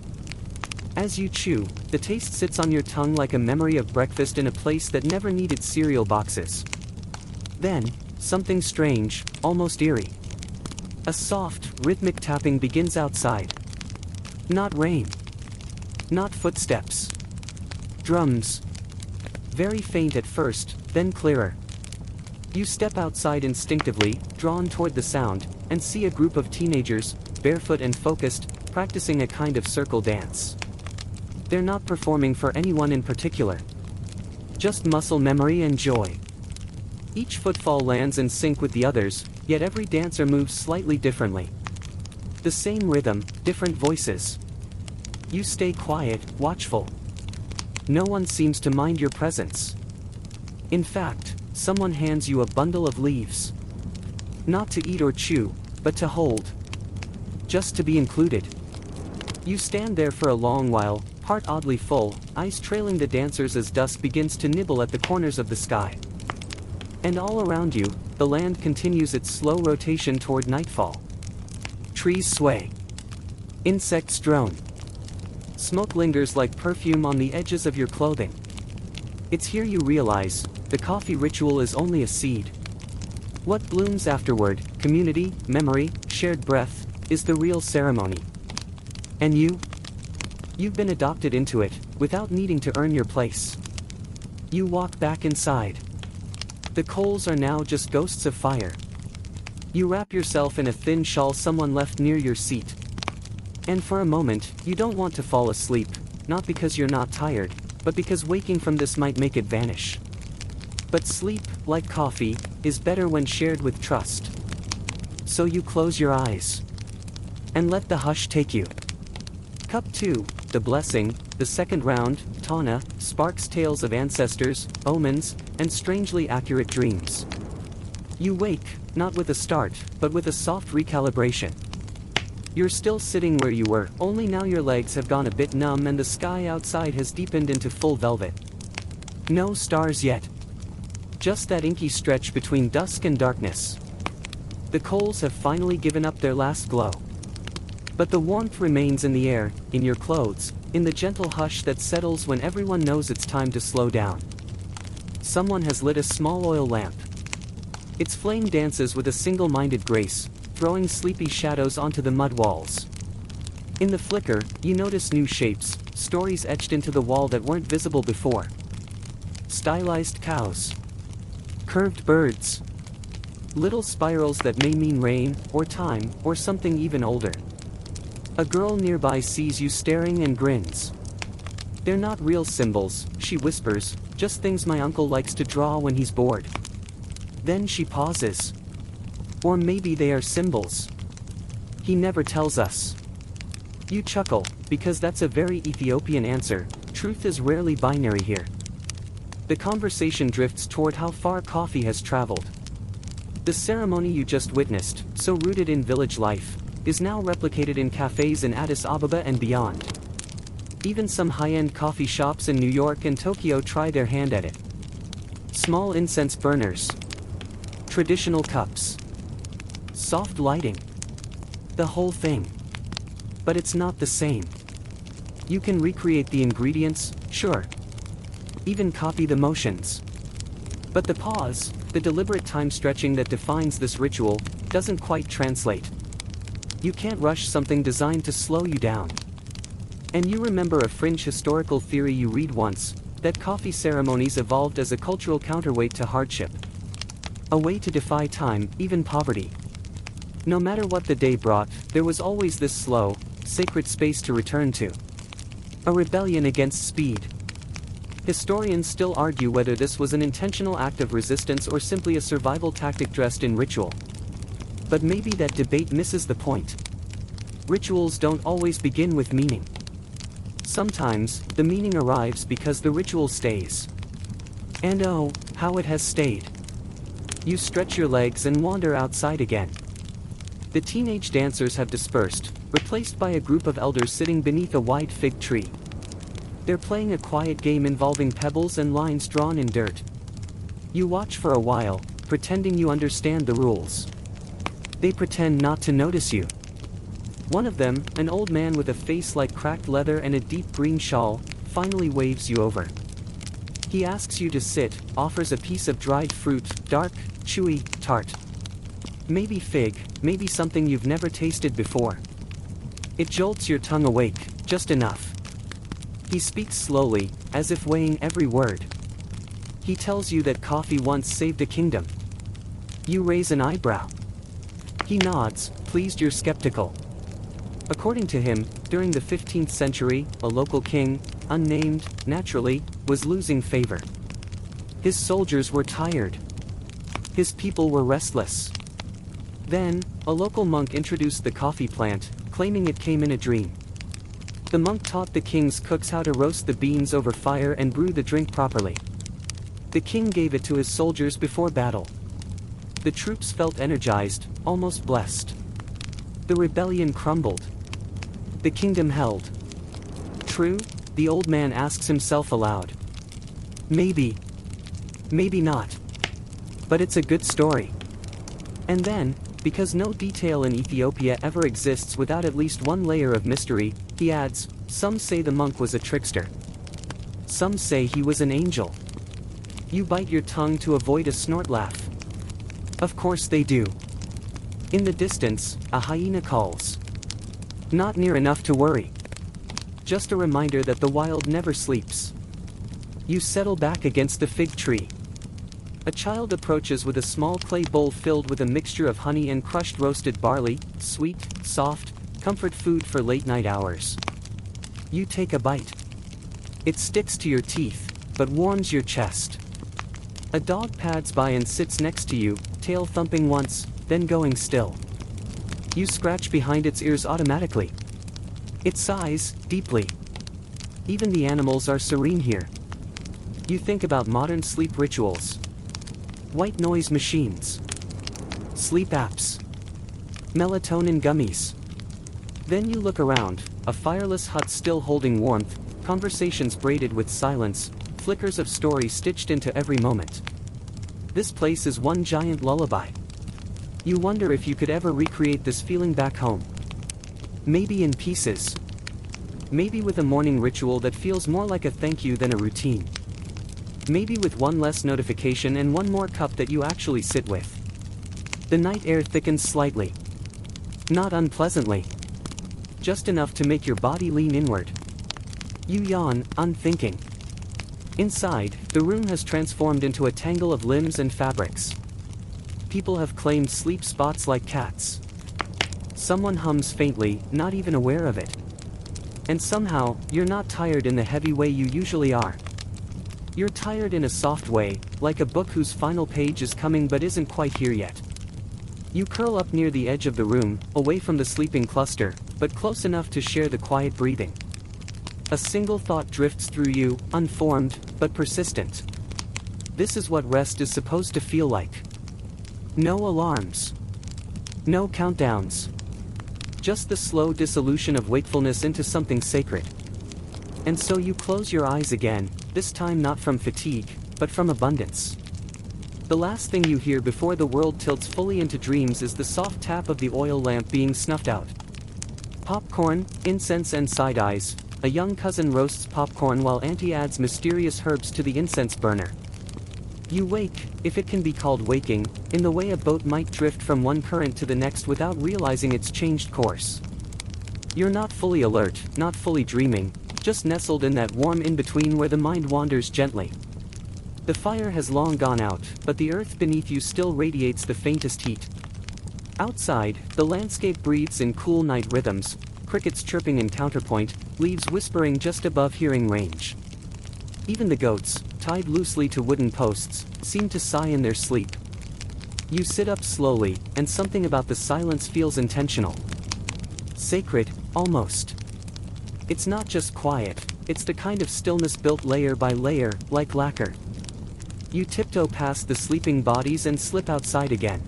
As you chew, the taste sits on your tongue like a memory of breakfast in a place that never needed cereal boxes. Then, something strange, almost eerie. A soft, rhythmic tapping begins outside. Not rain. Not footsteps. Drums. Very faint at first, then clearer. You step outside instinctively, drawn toward the sound, and see a group of teenagers, barefoot and focused, practicing a kind of circle dance. They're not performing for anyone in particular. Just muscle memory and joy. Each footfall lands in sync with the others, yet every dancer moves slightly differently. The same rhythm, different voices. You stay quiet, watchful. No one seems to mind your presence. In fact, someone hands you a bundle of leaves. Not to eat or chew, but to hold. Just to be included. You stand there for a long while, part oddly full, eyes trailing the dancers as dusk begins to nibble at the corners of the sky. And all around you, the land continues its slow rotation toward nightfall. Trees sway. Insects drone. Smoke lingers like perfume on the edges of your clothing. It's here you realize, the coffee ritual is only a seed. What blooms afterward, community, memory, shared breath, is the real ceremony. And you? You've been adopted into it, without needing to earn your place. You walk back inside. The coals are now just ghosts of fire. You wrap yourself in a thin shawl someone left near your seat. And for a moment, you don't want to fall asleep, not because you're not tired, but because waking from this might make it vanish. But sleep, like coffee, is better when shared with trust. So you close your eyes. And let the hush take you. Cup 2, the blessing, the second round, Tana, sparks tales of ancestors, omens, and strangely accurate dreams. You wake, not with a start, but with a soft recalibration. You're still sitting where you were, only now your legs have gone a bit numb and the sky outside has deepened into full velvet. No stars yet. Just that inky stretch between dusk and darkness. The coals have finally given up their last glow. But the warmth remains in the air, in your clothes, in the gentle hush that settles when everyone knows it's time to slow down. Someone has lit a small oil lamp. Its flame dances with a single-minded grace, throwing sleepy shadows onto the mud walls. In the flicker, you notice new shapes, stories etched into the wall that weren't visible before. Stylized cows. Curved birds. Little spirals that may mean rain, or time, or something even older. A girl nearby sees you staring and grins. They're not real symbols, she whispers, just things my uncle likes to draw when he's bored. Then she pauses. Or maybe they are symbols. He never tells us. You chuckle, because that's a very Ethiopian answer, truth is rarely binary here. The conversation drifts toward how far coffee has traveled. The ceremony you just witnessed, so rooted in village life, is now replicated in cafes in Addis Ababa and beyond. Even some high-end coffee shops in New York and Tokyo try their hand at it. Small incense burners. Traditional cups. Soft lighting. The whole thing. But it's not the same. You can recreate the ingredients, sure. Even copy the motions. But the pause, the deliberate time stretching that defines this ritual, doesn't quite translate. You can't rush something designed to slow you down. And you remember a fringe historical theory you read once, that coffee ceremonies evolved as a cultural counterweight to hardship. A way to defy time, even poverty. No matter what the day brought, there was always this slow, sacred space to return to. A rebellion against speed. Historians still argue whether this was an intentional act of resistance or simply a survival tactic dressed in ritual. But maybe that debate misses the point. Rituals don't always begin with meaning. Sometimes, the meaning arrives because the ritual stays. And oh, how it has stayed. You stretch your legs and wander outside again. The teenage dancers have dispersed, replaced by a group of elders sitting beneath a wide fig tree. They're playing a quiet game involving pebbles and lines drawn in dirt. You watch for a while, pretending you understand the rules. They pretend not to notice you. One of them, an old man with a face like cracked leather and a deep green shawl, finally waves you over. He asks you to sit, offers a piece of dried fruit, dark, chewy, tart. Maybe fig, maybe something you've never tasted before. It jolts your tongue awake, just enough. He speaks slowly, as if weighing every word. He tells you that coffee once saved a kingdom. You raise an eyebrow. He nods, pleased you're skeptical. According to him, during the 15th century, a local king, unnamed, naturally, was losing favor. His soldiers were tired. His people were restless. Then, a local monk introduced the coffee plant, claiming it came in a dream. The monk taught the king's cooks how to roast the beans over fire and brew the drink properly. The king gave it to his soldiers before battle. The troops felt energized, almost blessed. The rebellion crumbled. The kingdom held. True, the old man asks himself aloud. Maybe. Maybe not. But it's a good story. And then, because no detail in Ethiopia ever exists without at least one layer of mystery, he adds, some say the monk was a trickster. Some say he was an angel. You bite your tongue to avoid a snort laugh. Of course they do. In the distance, a hyena calls. Not near enough to worry. Just a reminder that the wild never sleeps. You settle back against the fig tree. A child approaches with a small clay bowl filled with a mixture of honey and crushed roasted barley, sweet, soft, comfort food for late night hours. You take a bite. It sticks to your teeth, but warms your chest. A dog pads by and sits next to you, tail thumping once, then going still. You scratch behind its ears automatically. It sighs, deeply. Even the animals are serene here. You think about modern sleep rituals. White noise machines. Sleep apps. Melatonin gummies. Then you look around, a fireless hut still holding warmth, conversations braided with silence, flickers of story stitched into every moment. This place is one giant lullaby. You wonder if you could ever recreate this feeling back home. Maybe in pieces. Maybe with a morning ritual that feels more like a thank you than a routine. Maybe with one less notification and one more cup that you actually sit with. The night air thickens slightly. Not unpleasantly. Just enough to make your body lean inward. You yawn, unthinking. Inside, the room has transformed into a tangle of limbs and fabrics. People have claimed sleep spots like cats. Someone hums faintly, not even aware of it. And somehow, you're not tired in the heavy way you usually are. You're tired in a soft way, like a book whose final page is coming but isn't quite here yet. You curl up near the edge of the room, away from the sleeping cluster, but close enough to share the quiet breathing. A single thought drifts through you, unformed, but persistent. This is what rest is supposed to feel like. No alarms. No countdowns. Just the slow dissolution of wakefulness into something sacred. And so you close your eyes again, this time not from fatigue, but from abundance. The last thing you hear before the world tilts fully into dreams is the soft tap of the oil lamp being snuffed out. Popcorn, incense and side eyes. A young cousin roasts popcorn while auntie adds mysterious herbs to the incense burner. You wake, if it can be called waking, in the way a boat might drift from one current to the next without realizing it's changed course. You're not fully alert, not fully dreaming, just nestled in that warm in-between where the mind wanders gently. The fire has long gone out, but the earth beneath you still radiates the faintest heat. Outside, the landscape breathes in cool night rhythms, crickets chirping in counterpoint, leaves whispering just above hearing range. Even the goats, tied loosely to wooden posts, seem to sigh in their sleep. You sit up slowly, and something about the silence feels intentional. Sacred, almost. It's not just quiet, it's the kind of stillness built layer by layer, like lacquer. You tiptoe past the sleeping bodies and slip outside again.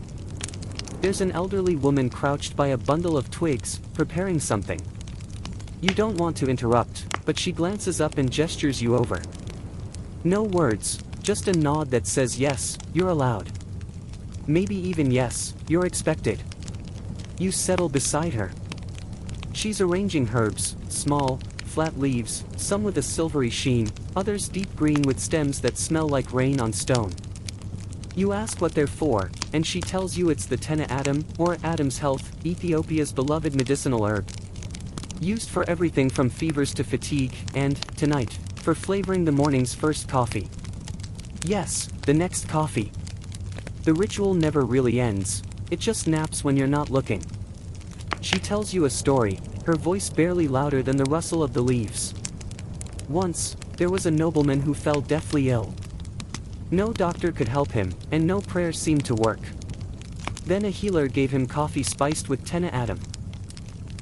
There's an elderly woman crouched by a bundle of twigs, preparing something. You don't want to interrupt, but she glances up and gestures you over. No words, just a nod that says yes, you're allowed. Maybe even yes, you're expected. You settle beside her. She's arranging herbs, small, flat leaves, some with a silvery sheen, others deep green with stems that smell like rain on stone. You ask what they're for, and she tells you it's the Tena Adam, or Adam's Health, Ethiopia's beloved medicinal herb. Used for everything from fevers to fatigue, and, tonight, for flavoring the morning's first coffee. Yes, the next coffee. The ritual never really ends, it just naps when you're not looking. She tells you a story, her voice barely louder than the rustle of the leaves. Once, there was a nobleman who fell deathly ill. No doctor could help him, and no prayer seemed to work. Then a healer gave him coffee spiced with Tena Adam.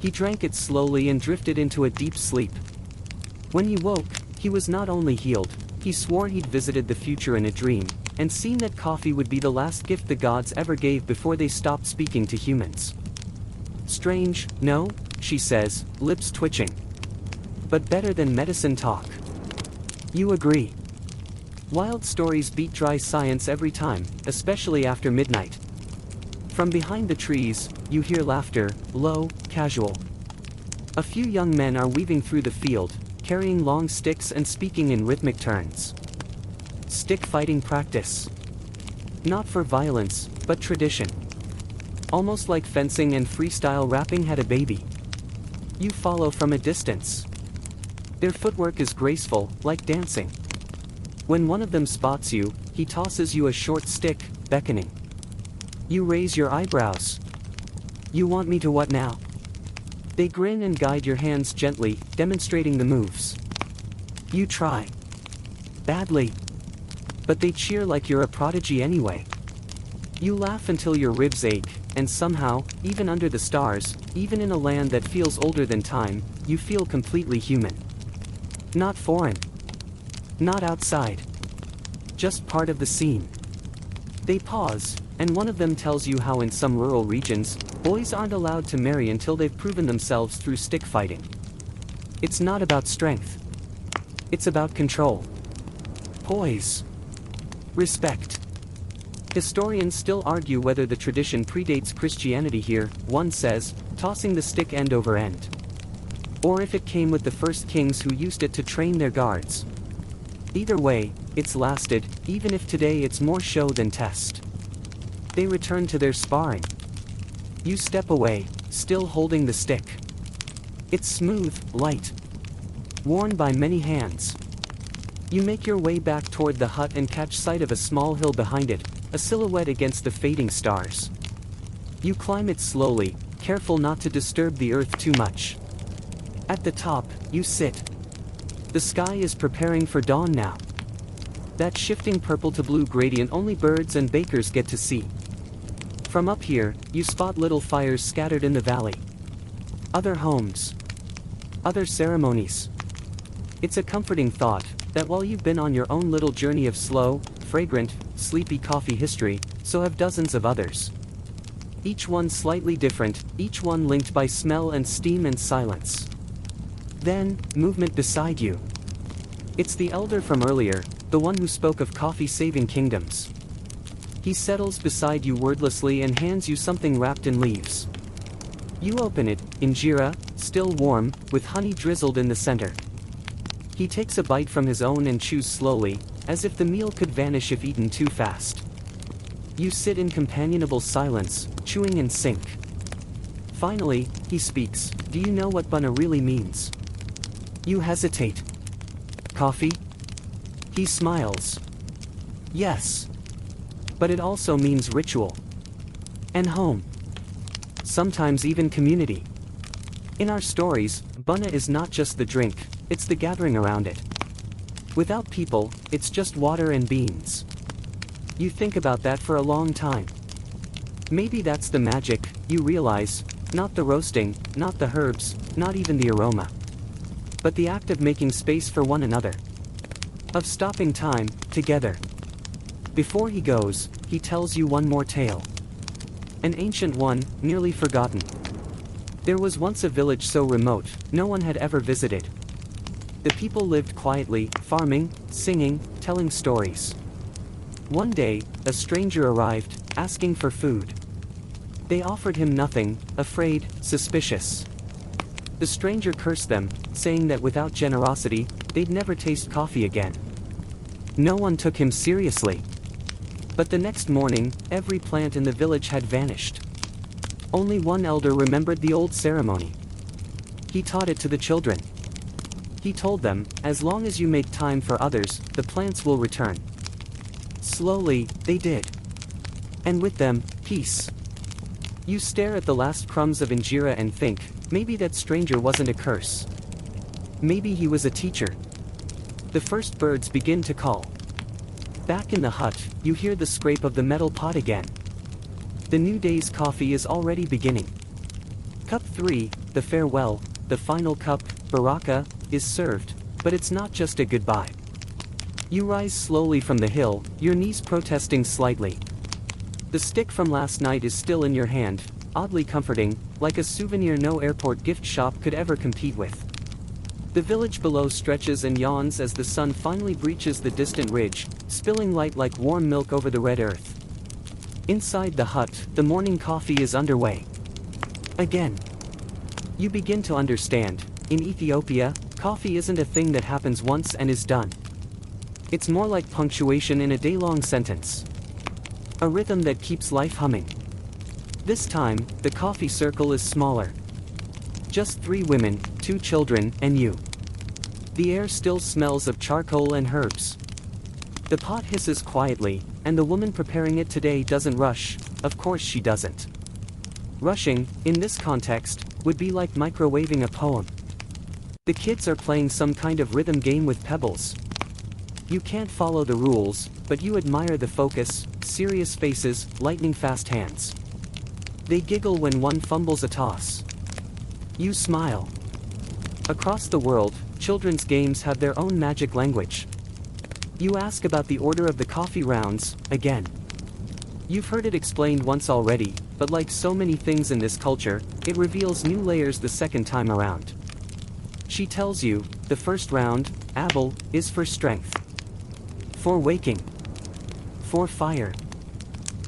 He drank it slowly and drifted into a deep sleep. When he woke, he was not only healed, he swore he'd visited the future in a dream, and seen that coffee would be the last gift the gods ever gave before they stopped speaking to humans. Strange, no? She says, lips twitching. But better than medicine talk. You agree. Wild stories beat dry science every time, especially after midnight. From behind the trees, you hear laughter, low, casual. A few young men are weaving through the field, carrying long sticks and speaking in rhythmic turns. Stick fighting practice. Not for violence, but tradition. Almost like fencing and freestyle rapping had a baby. You follow from a distance. Their footwork is graceful, like dancing. When one of them spots you, he tosses you a short stick, beckoning. You raise your eyebrows. You want me to what now? They grin and guide your hands gently, demonstrating the moves. You try. Badly. But they cheer like you're a prodigy anyway. You laugh until your ribs ache, and somehow, even under the stars, even in a land that feels older than time, you feel completely human. Not foreign. Not outside. Just part of the scene. They pause, and one of them tells you how in some rural regions, boys aren't allowed to marry until they've proven themselves through stick fighting. It's not about strength. It's about control. Poise. Respect. Historians still argue whether the tradition predates Christianity here, one says, tossing the stick end over end. Or if it came with the first kings who used it to train their guards. Either way, it's lasted, even if today it's more show than test. They return to their sparring. You step away, still holding the stick. It's smooth, light. Worn by many hands. You make your way back toward the hut and catch sight of a small hill behind it, a silhouette against the fading stars. You climb it slowly, careful not to disturb the earth too much. At the top, you sit. The sky is preparing for dawn now. That shifting purple to blue gradient only birds and bakers get to see. From up here, you spot little fires scattered in the valley. Other homes. Other ceremonies. It's a comforting thought, that while you've been on your own little journey of slow, fragrant, sleepy coffee history, so have dozens of others. Each one slightly different, each one linked by smell and steam and silence. Then, movement beside you. It's the elder from earlier, the one who spoke of coffee saving kingdoms. He settles beside you wordlessly and hands you something wrapped in leaves. You open it, injera, still warm, with honey drizzled in the center. He takes a bite from his own and chews slowly, as if the meal could vanish if eaten too fast. You sit in companionable silence, chewing in sync. Finally, he speaks, "Do you know what bunna really means?" You hesitate. Coffee? He smiles. Yes. But it also means ritual. And home. Sometimes even community. In our stories, bunna is not just the drink, it's the gathering around it. Without people, it's just water and beans. You think about that for a long time. Maybe that's the magic, you realize, not the roasting, not the herbs, not even the aroma. But the act of making space for one another. Of stopping time, together. Before he goes, he tells you one more tale. An ancient one, nearly forgotten. There was once a village so remote, no one had ever visited. The people lived quietly, farming, singing, telling stories. One day, a stranger arrived, asking for food. They offered him nothing, afraid, suspicious. The stranger cursed them, saying that without generosity, they'd never taste coffee again. No one took him seriously. But the next morning, every plant in the village had vanished. Only one elder remembered the old ceremony. He taught it to the children. He told them, as long as you make time for others, the plants will return. Slowly, they did. And with them, peace. You stare at the last crumbs of injera and think, maybe that stranger wasn't a curse. Maybe he was a teacher. The first birds begin to call. Back in the hut, you hear the scrape of the metal pot again. The new day's coffee is already beginning. Cup 3, the farewell, the final cup, baraka, is served, but it's not just a goodbye. You rise slowly from the hill, your knees protesting slightly. The stick from last night is still in your hand, oddly comforting, like a souvenir no airport gift shop could ever compete with. The village below stretches and yawns as the sun finally breaches the distant ridge, spilling light like warm milk over the red earth. Inside the hut, the morning coffee is underway. Again. You begin to understand, in Ethiopia, coffee isn't a thing that happens once and is done. It's more like punctuation in a day-long sentence. A rhythm that keeps life humming. This time, the coffee circle is smaller. Just 3 women, 2 children, and you. The air still smells of charcoal and herbs. The pot hisses quietly, and the woman preparing it today doesn't rush. Of course she doesn't. Rushing, in this context, would be like microwaving a poem. The kids are playing some kind of rhythm game with pebbles. You can't follow the rules, but you admire the focus, serious faces, lightning-fast hands. They giggle when one fumbles a toss. You smile. Across the world, children's games have their own magic language. You ask about the order of the coffee rounds, again. You've heard it explained once already, but like so many things in this culture, it reveals new layers the second time around. She tells you, the first round, Abel, is for strength. For waking. For fire.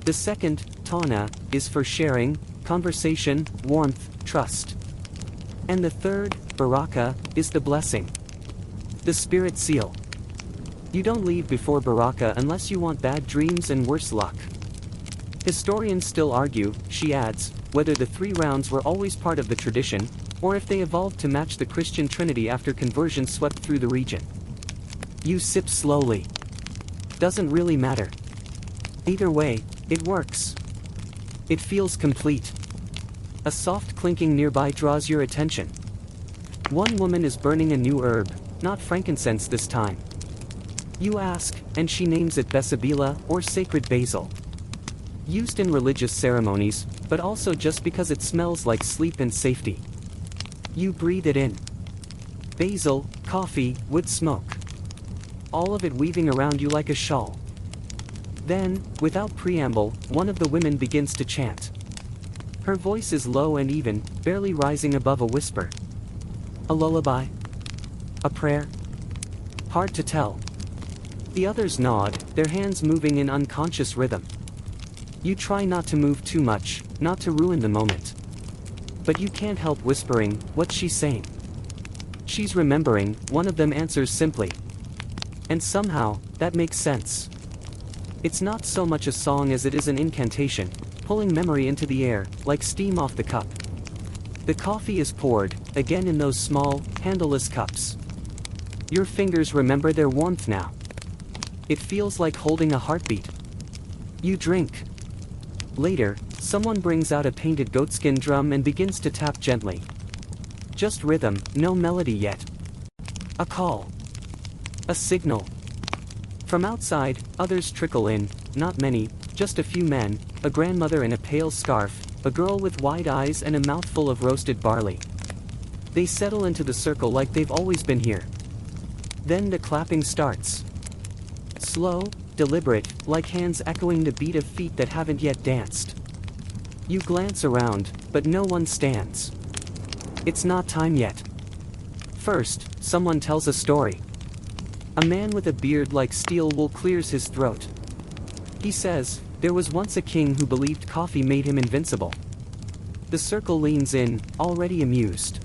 The second, Tana, is for sharing, conversation, warmth, trust. And the third, Baraka, is the blessing. The spirit seal. You don't leave before Baraka unless you want bad dreams and worse luck. Historians still argue, she adds, whether the 3 rounds were always part of the tradition, or if they evolved to match the Christian Trinity after conversion swept through the region. You sip slowly. Doesn't really matter. Either way, it works. It feels complete. A soft clinking nearby draws your attention. One woman is burning a new herb, not frankincense this time. You ask, and she names it besabila, or sacred basil. Used in religious ceremonies, but also just because it smells like sleep and safety. You breathe it in. Basil, coffee, wood smoke. All of it weaving around you like a shawl. Then, without preamble, one of the women begins to chant. Her voice is low and even, barely rising above a whisper. A lullaby? A prayer? Hard to tell. The others nod, their hands moving in unconscious rhythm. You try not to move too much, not to ruin the moment. But you can't help whispering, what's she saying? She's remembering, one of them answers simply. And somehow, that makes sense. It's not so much a song as it is an incantation, pulling memory into the air, like steam off the cup. The coffee is poured, again in those small, handleless cups. Your fingers remember their warmth now. It feels like holding a heartbeat. You drink. Later, someone brings out a painted goatskin drum and begins to tap gently. Just rhythm, no melody yet. A call. A signal. From outside, others trickle in, not many, just a few men, a grandmother in a pale scarf, a girl with wide eyes and a mouthful of roasted barley. They settle into the circle like they've always been here. Then the clapping starts. Slow, deliberate, like hands echoing the beat of feet that haven't yet danced. You glance around, but no one stands. It's not time yet. First, someone tells a story. A man with a beard like steel wool clears his throat. He says, there was once a king who believed coffee made him invincible. The circle leans in, already amused.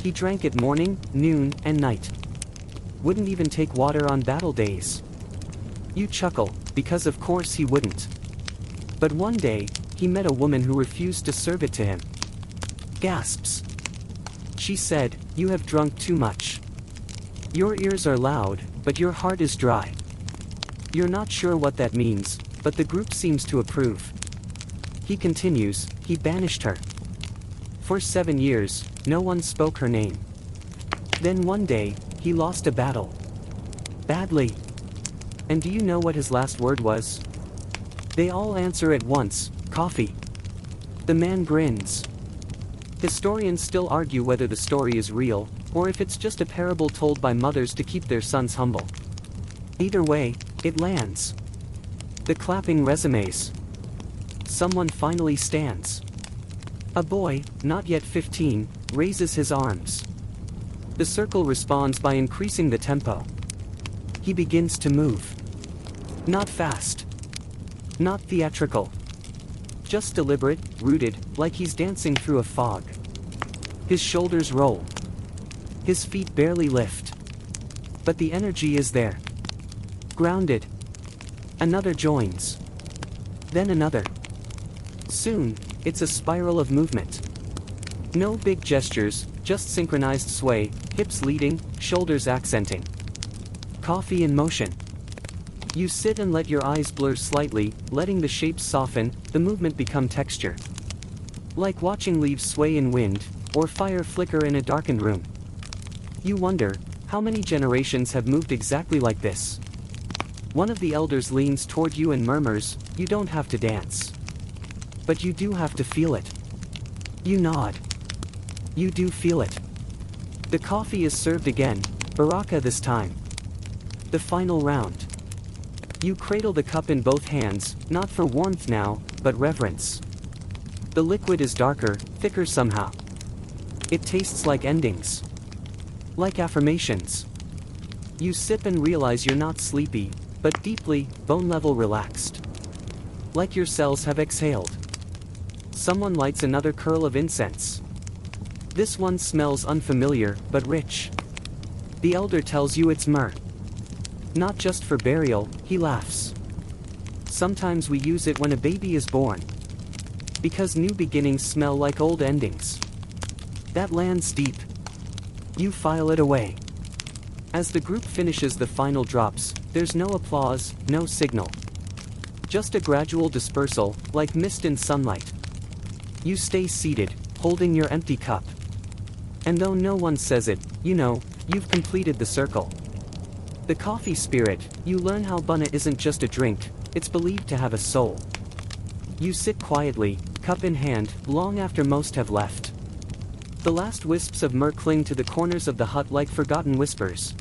He drank it morning, noon, and night. Wouldn't even take water on battle days. You chuckle, because of course he wouldn't. But one day, he met a woman who refused to serve it to him. Gasps. She said, you have drunk too much. Your ears are loud, but your heart is dry. You're not sure what that means, but the group seems to approve. He continues, he banished her. For 7 years, no one spoke her name. Then one day, he lost a battle. Badly. And do you know what his last word was? They all answer at once, coffee. The man grins. Historians still argue whether the story is real, or if it's just a parable told by mothers to keep their sons humble. Either way, it lands. The clapping resumes. Someone finally stands. A boy, not yet 15, raises his arms. The circle responds by increasing the tempo. He begins to move. Not fast. Not theatrical. Just deliberate, rooted, like he's dancing through a fog. His shoulders roll. His feet barely lift. But the energy is there. Grounded. Another joins. Then another. Soon, it's a spiral of movement. No big gestures, just synchronized sway, hips leading, shoulders accenting. Coffee in motion. You sit and let your eyes blur slightly, letting the shapes soften, the movement become texture. Like watching leaves sway in wind, or fire flicker in a darkened room. You wonder, how many generations have moved exactly like this? One of the elders leans toward you and murmurs, "You don't have to dance. But you do have to feel it." You nod. You do feel it. The coffee is served again, baraka this time. The final round. You cradle the cup in both hands, not for warmth now, but reverence. The liquid is darker, thicker somehow. It tastes like endings. Like affirmations. You sip and realize you're not sleepy, but deeply, bone-level relaxed. Like your cells have exhaled. Someone lights another curl of incense. This one smells unfamiliar, but rich. The elder tells you it's myrrh. Not just for burial, he laughs. Sometimes we use it when a baby is born. Because new beginnings smell like old endings. That lands deep. You file it away. As the group finishes the final drops, there's no applause, no signal. Just a gradual dispersal, like mist in sunlight. You stay seated, holding your empty cup. And though no one says it, you know, you've completed the circle. The coffee spirit, you learn how bunna isn't just a drink, it's believed to have a soul. You sit quietly, cup in hand, long after most have left. The last wisps of myrrh cling to the corners of the hut like forgotten whispers.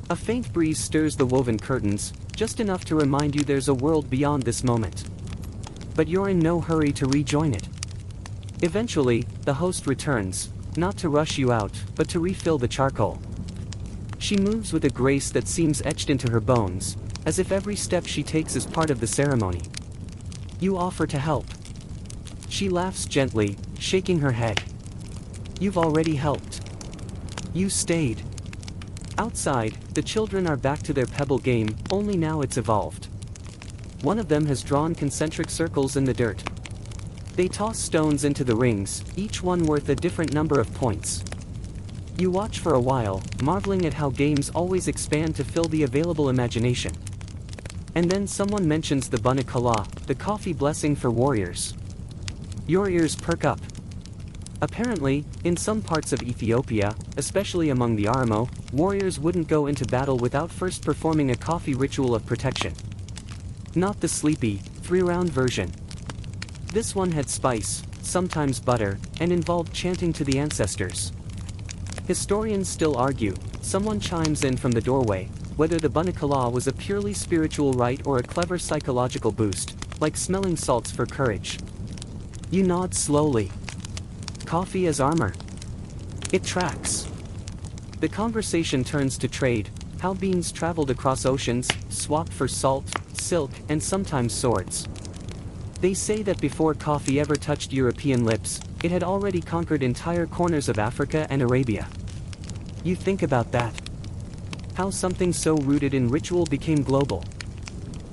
A faint breeze stirs the woven curtains, just enough to remind you there's a world beyond this moment. But you're in no hurry to rejoin it. Eventually, the host returns, not to rush you out, but to refill the charcoal. She moves with a grace that seems etched into her bones, as if every step she takes is part of the ceremony. You offer to help. She laughs gently, shaking her head. You've already helped. You stayed. Outside, the children are back to their pebble game, only now it's evolved. One of them has drawn concentric circles in the dirt. They toss stones into the rings, each one worth a different number of points. You watch for a while, marveling at how games always expand to fill the available imagination. And then someone mentions the bunna kala, the coffee blessing for warriors. Your ears perk up. Apparently, in some parts of Ethiopia, especially among the Oromo, warriors wouldn't go into battle without first performing a coffee ritual of protection. Not the sleepy, 3-round version. This one had spice, sometimes butter, and involved chanting to the ancestors. Historians still argue, someone chimes in from the doorway, whether the bunna kala was a purely spiritual rite or a clever psychological boost, like smelling salts for courage. You nod slowly. Coffee as armor. It tracks. The conversation turns to trade, how beans traveled across oceans, swapped for salt, silk, and sometimes swords. They say that before coffee ever touched European lips, it had already conquered entire corners of Africa and Arabia. You think about that. How something so rooted in ritual became global.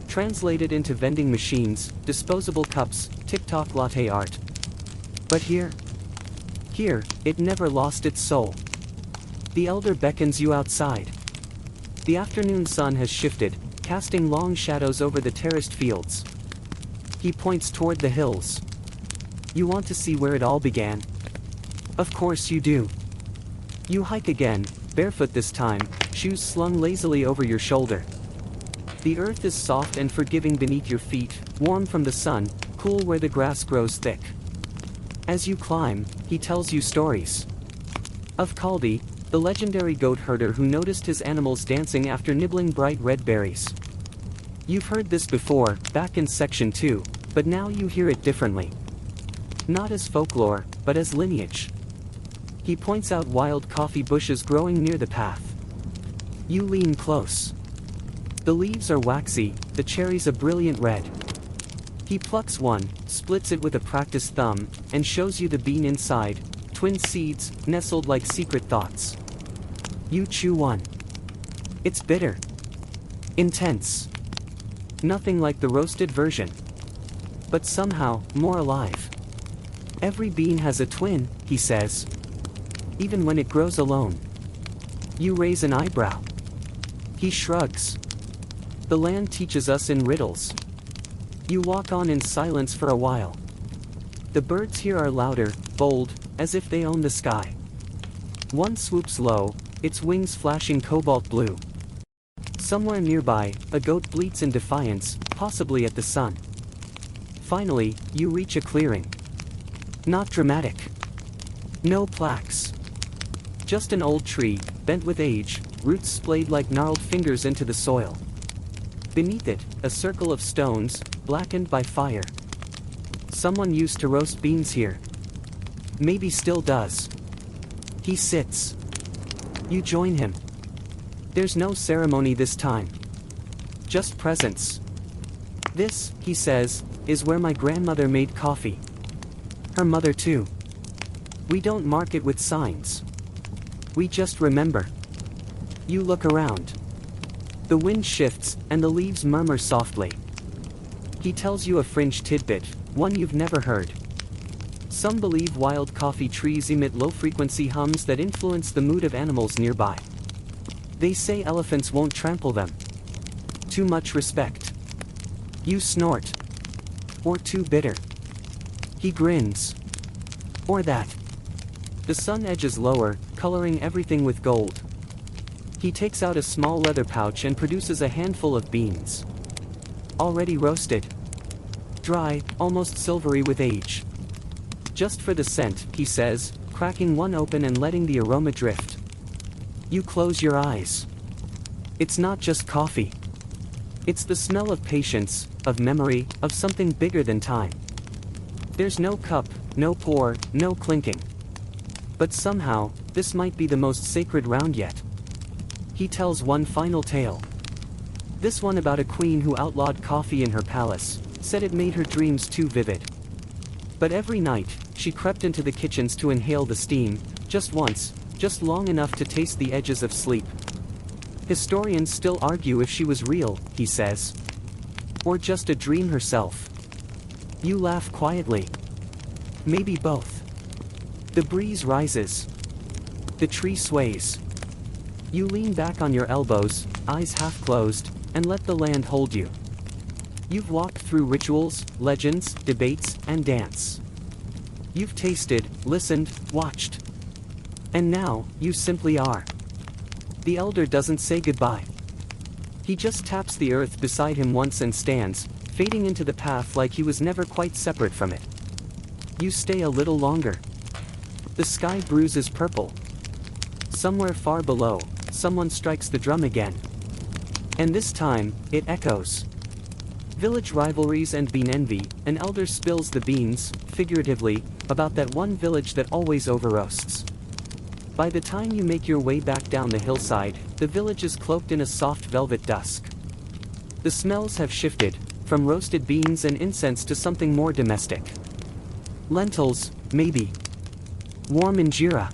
Translated into vending machines, disposable cups, TikTok latte art. But here, it never lost its soul. The elder beckons you outside. The afternoon sun has shifted, casting long shadows over the terraced fields. He points toward the hills. You want to see where it all began? Of course you do. You hike again, barefoot this time, shoes slung lazily over your shoulder. The earth is soft and forgiving beneath your feet, warm from the sun, cool where the grass grows thick. As you climb, he tells you stories. Of Kaldi, the legendary goat herder who noticed his animals dancing after nibbling bright red berries. You've heard this before, back in section 2, but now you hear it differently. Not as folklore, but as lineage. He points out wild coffee bushes growing near the path. You lean close. The leaves are waxy, the cherries a brilliant red. He plucks one, splits it with a practiced thumb, and shows you the bean inside, twin seeds, nestled like secret thoughts. You chew one. It's bitter. Intense. Nothing like the roasted version. But somehow, more alive. Every bean has a twin, he says. Even when it grows alone. You raise an eyebrow. He shrugs. The land teaches us in riddles. You walk on in silence for a while. The birds here are louder, bold, as if they own the sky. One swoops low, its wings flashing cobalt blue. Somewhere nearby, a goat bleats in defiance, possibly at the sun. Finally, you reach a clearing. Not dramatic. No plaques. Just an old tree, bent with age, roots splayed like gnarled fingers into the soil. Beneath it, a circle of stones, blackened by fire. Someone used to roast beans here. Maybe still does. He sits. You join him. There's no ceremony this time. Just presence. This, he says, is where my grandmother made coffee. Her mother too. We don't mark it with signs. We just remember. You look around. The wind shifts, and the leaves murmur softly. He tells you a fringe tidbit, one you've never heard. Some believe wild coffee trees emit low-frequency hums that influence the mood of animals nearby. They say elephants won't trample them. Too much respect. You snort. Or too bitter. He grins. Or that. The sun edges lower, coloring everything with gold. He takes out a small leather pouch and produces a handful of beans. Already roasted. Dry, almost silvery with age. Just for the scent, he says, cracking one open and letting the aroma drift. You close your eyes. It's not just coffee. It's the smell of patience, of memory, of something bigger than time. There's no cup, no pour, no clinking. But somehow, this might be the most sacred round yet. He tells one final tale. This one about a queen who outlawed coffee in her palace, said it made her dreams too vivid. But every night, she crept into the kitchens to inhale the steam, just once, just long enough to taste the edges of sleep. Historians still argue if she was real, he says. Or just a dream herself. You laugh quietly. Maybe both. The breeze rises. The tree sways. You lean back on your elbows, eyes half closed, and let the land hold you. You've walked through rituals, legends, debates, and dance. You've tasted, listened, watched. And now, you simply are. The elder doesn't say goodbye. He just taps the earth beside him once and stands, fading into the path like he was never quite separate from it. You stay a little longer. The sky bruises purple. Somewhere far below, someone strikes the drum again. And this time, it echoes. Village rivalries and bean envy, an elder spills the beans, figuratively, about that one village that always overroasts. By the time you make your way back down the hillside, the village is cloaked in a soft velvet dusk. The smells have shifted, from roasted beans and incense to something more domestic. Lentils, maybe. Warm injera.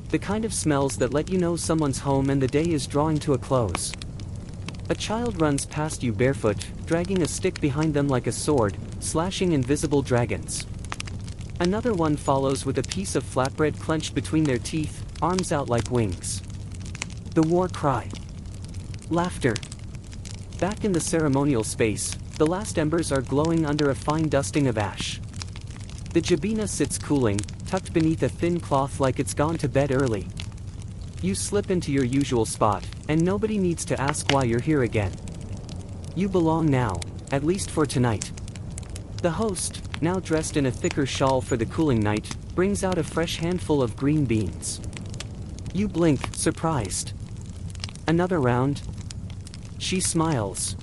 The kind of smells that let you know someone's home and the day is drawing to a close. A child runs past you barefoot, dragging a stick behind them like a sword, slashing invisible dragons. Another one follows with a piece of flatbread clenched between their teeth, arms out like wings. The war cry. Laughter. Back in the ceremonial space, the last embers are glowing under a fine dusting of ash. The jabina sits cooling, tucked beneath a thin cloth like it's gone to bed early. You slip into your usual spot, and nobody needs to ask why you're here again. You belong now, at least for tonight. The host, now dressed in a thicker shawl for the cooling night, brings out a fresh handful of green beans. You blink, surprised. Another round? She smiles.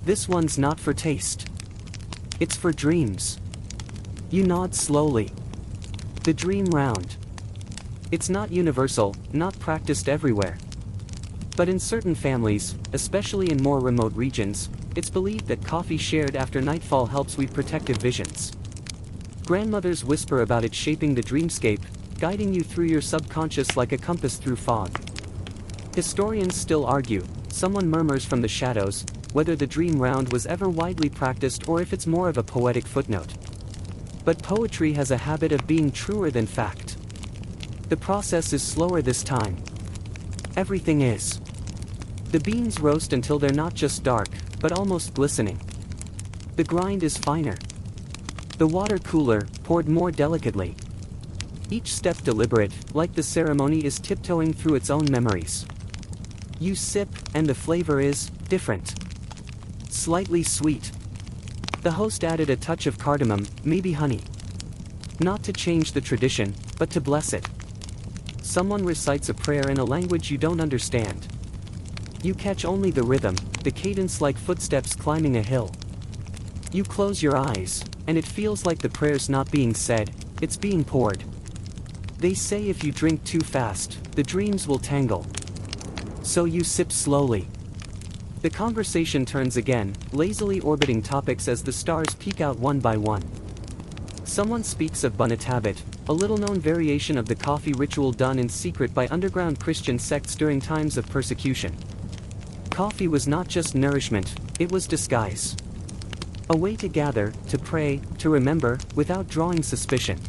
This one's not for taste. It's for dreams. You nod slowly. The dream round. It's not universal, not practiced everywhere. But in certain families, especially in more remote regions, it's believed that coffee shared after nightfall helps with protective visions. Grandmothers whisper about it shaping the dreamscape, guiding you through your subconscious like a compass through fog. Historians still argue, someone murmurs from the shadows, whether the dream round was ever widely practiced or if it's more of a poetic footnote. But poetry has a habit of being truer than fact. The process is slower this time. Everything is. The beans roast until they're not just dark, but almost glistening. The grind is finer. The water cooler, poured more delicately. Each step deliberate, like the ceremony is tiptoeing through its own memories. You sip, and the flavor is different. Slightly sweet. The host added a touch of cardamom, maybe honey. Not to change the tradition, but to bless it. Someone recites a prayer in a language you don't understand. You catch only the rhythm, the cadence like footsteps climbing a hill. You close your eyes, and it feels like the prayer's not being said, it's being poured. They say if you drink too fast, the dreams will tangle. So you sip slowly. The conversation turns again, lazily orbiting topics as the stars peek out one by one. Someone speaks of Bunatabit, a little-known variation of the coffee ritual done in secret by underground Christian sects during times of persecution. Coffee was not just nourishment, it was disguise. A way to gather, to pray, to remember, without drawing suspicion.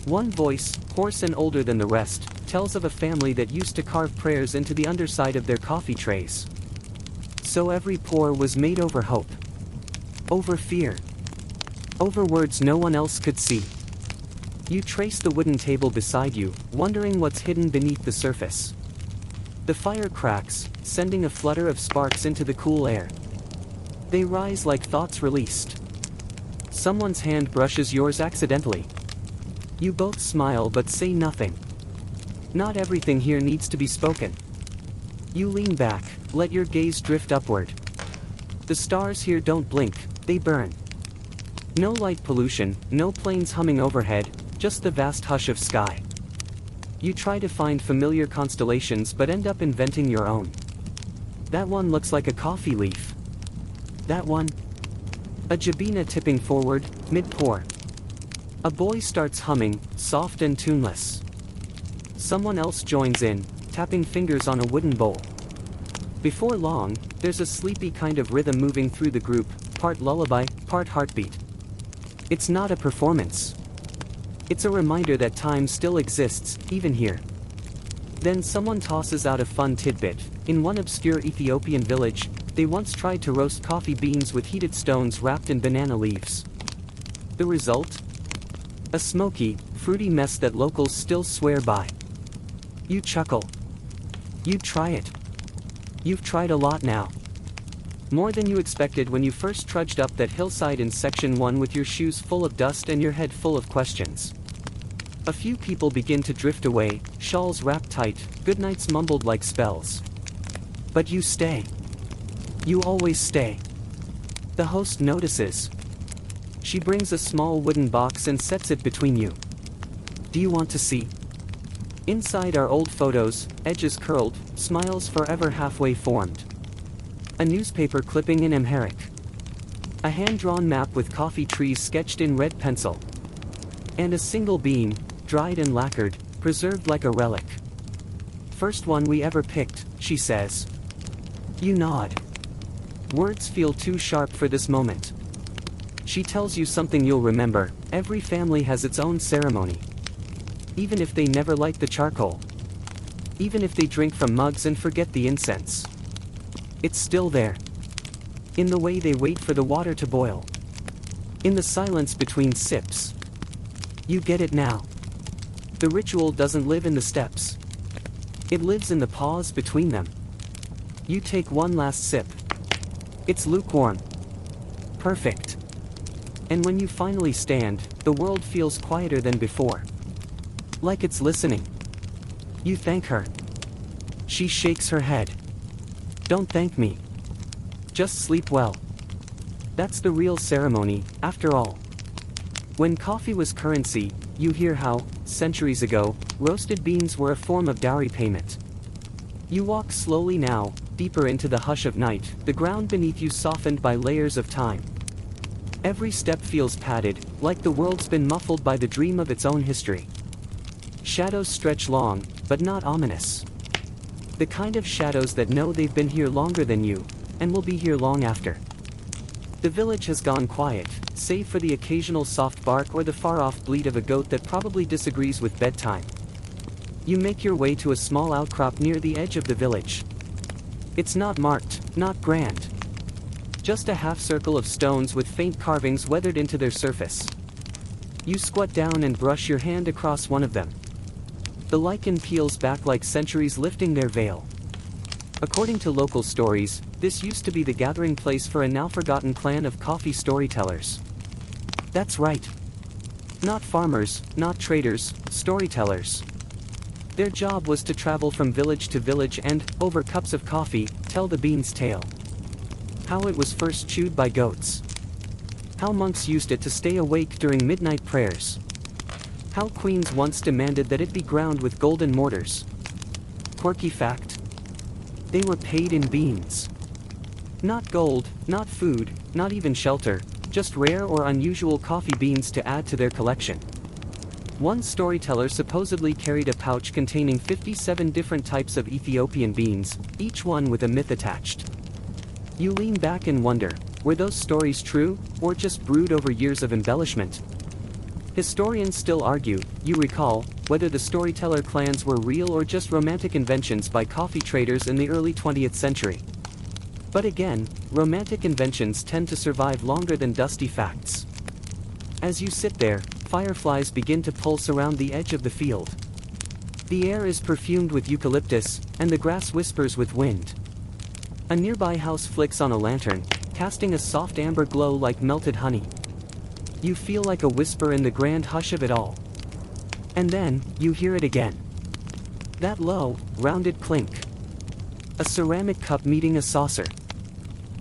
One voice, hoarse and older than the rest, tells of a family that used to carve prayers into the underside of their coffee trays. So every pour was made over hope. Over fear. Over words no one else could see. You trace the wooden table beside you, wondering what's hidden beneath the surface. The fire cracks, sending a flutter of sparks into the cool air. They rise like thoughts released. Someone's hand brushes yours accidentally. You both smile but say nothing. Not everything here needs to be spoken. You lean back, let your gaze drift upward. The stars here don't blink, they burn. No light pollution, no planes humming overhead, just the vast hush of sky. You try to find familiar constellations but end up inventing your own. That one looks like a coffee leaf. That one? A jabina tipping forward, mid-pour. A boy starts humming, soft and tuneless. Someone else joins in, tapping fingers on a wooden bowl. Before long, there's a sleepy kind of rhythm moving through the group, part lullaby, part heartbeat. It's not a performance. It's a reminder that time still exists, even here. Then someone tosses out a fun tidbit. In one obscure Ethiopian village, they once tried to roast coffee beans with heated stones wrapped in banana leaves. The result? A smoky, fruity mess that locals still swear by. You chuckle. You'd try it. You've tried a lot now. More than you expected when you first trudged up that hillside in Section 1 with your shoes full of dust and your head full of questions. A few people begin to drift away, shawls wrapped tight, goodnights mumbled like spells. But you stay. You always stay. The host notices. She brings a small wooden box and sets it between you. Do you want to see? Inside are old photos, edges curled, smiles forever halfway formed. A newspaper clipping in Amharic. A hand-drawn map with coffee trees sketched in red pencil. And a single bean, dried and lacquered, preserved like a relic. First one we ever picked, she says. You nod. Words feel too sharp for this moment. She tells you something you'll remember. Every family has its own ceremony. Even if they never light the charcoal. Even if they drink from mugs and forget the incense. It's still there. In the way they wait for the water to boil. In the silence between sips. You get it now. The ritual doesn't live in the steps. It lives in the pause between them. You take one last sip. It's lukewarm. Perfect. And when you finally stand, the world feels quieter than before. Like it's listening. You thank her. She shakes her head. Don't thank me. Just sleep well. That's the real ceremony, after all. When coffee was currency, you hear how, centuries ago, roasted beans were a form of dowry payment. You walk slowly now, deeper into the hush of night, the ground beneath you softened by layers of time. Every step feels padded, like the world's been muffled by the dream of its own history. Shadows stretch long, but not ominous. The kind of shadows that know they've been here longer than you, and will be here long after. The village has gone quiet, save for the occasional soft bark or the far-off bleat of a goat that probably disagrees with bedtime. You make your way to a small outcrop near the edge of the village. It's not marked, not grand. Just a half-circle of stones with faint carvings weathered into their surface. You squat down and brush your hand across one of them. The lichen peels back like centuries lifting their veil. According to local stories, this used to be the gathering place for a now-forgotten clan of coffee storytellers. That's right. Not farmers, not traders, storytellers. Their job was to travel from village to village and, over cups of coffee, tell the bean's tale. How it was first chewed by goats. How monks used it to stay awake during midnight prayers. How queens once demanded that it be ground with golden mortars. Quirky fact: they were paid in beans. Not gold, not food, not even shelter, just rare or unusual coffee beans to add to their collection. One storyteller supposedly carried a pouch containing 57 different types of Ethiopian beans, each one with a myth attached. You lean back and wonder, were those stories true, or just brewed over years of embellishment? Historians still argue, you recall, whether the storyteller clans were real or just romantic inventions by coffee traders in the early 20th century. But again, romantic inventions tend to survive longer than dusty facts. As you sit there, fireflies begin to pulse around the edge of the field. The air is perfumed with eucalyptus, and the grass whispers with wind. A nearby house flicks on a lantern, casting a soft amber glow like melted honey. You feel like a whisper in the grand hush of it all. And then, you hear it again. That low, rounded clink. A ceramic cup meeting a saucer.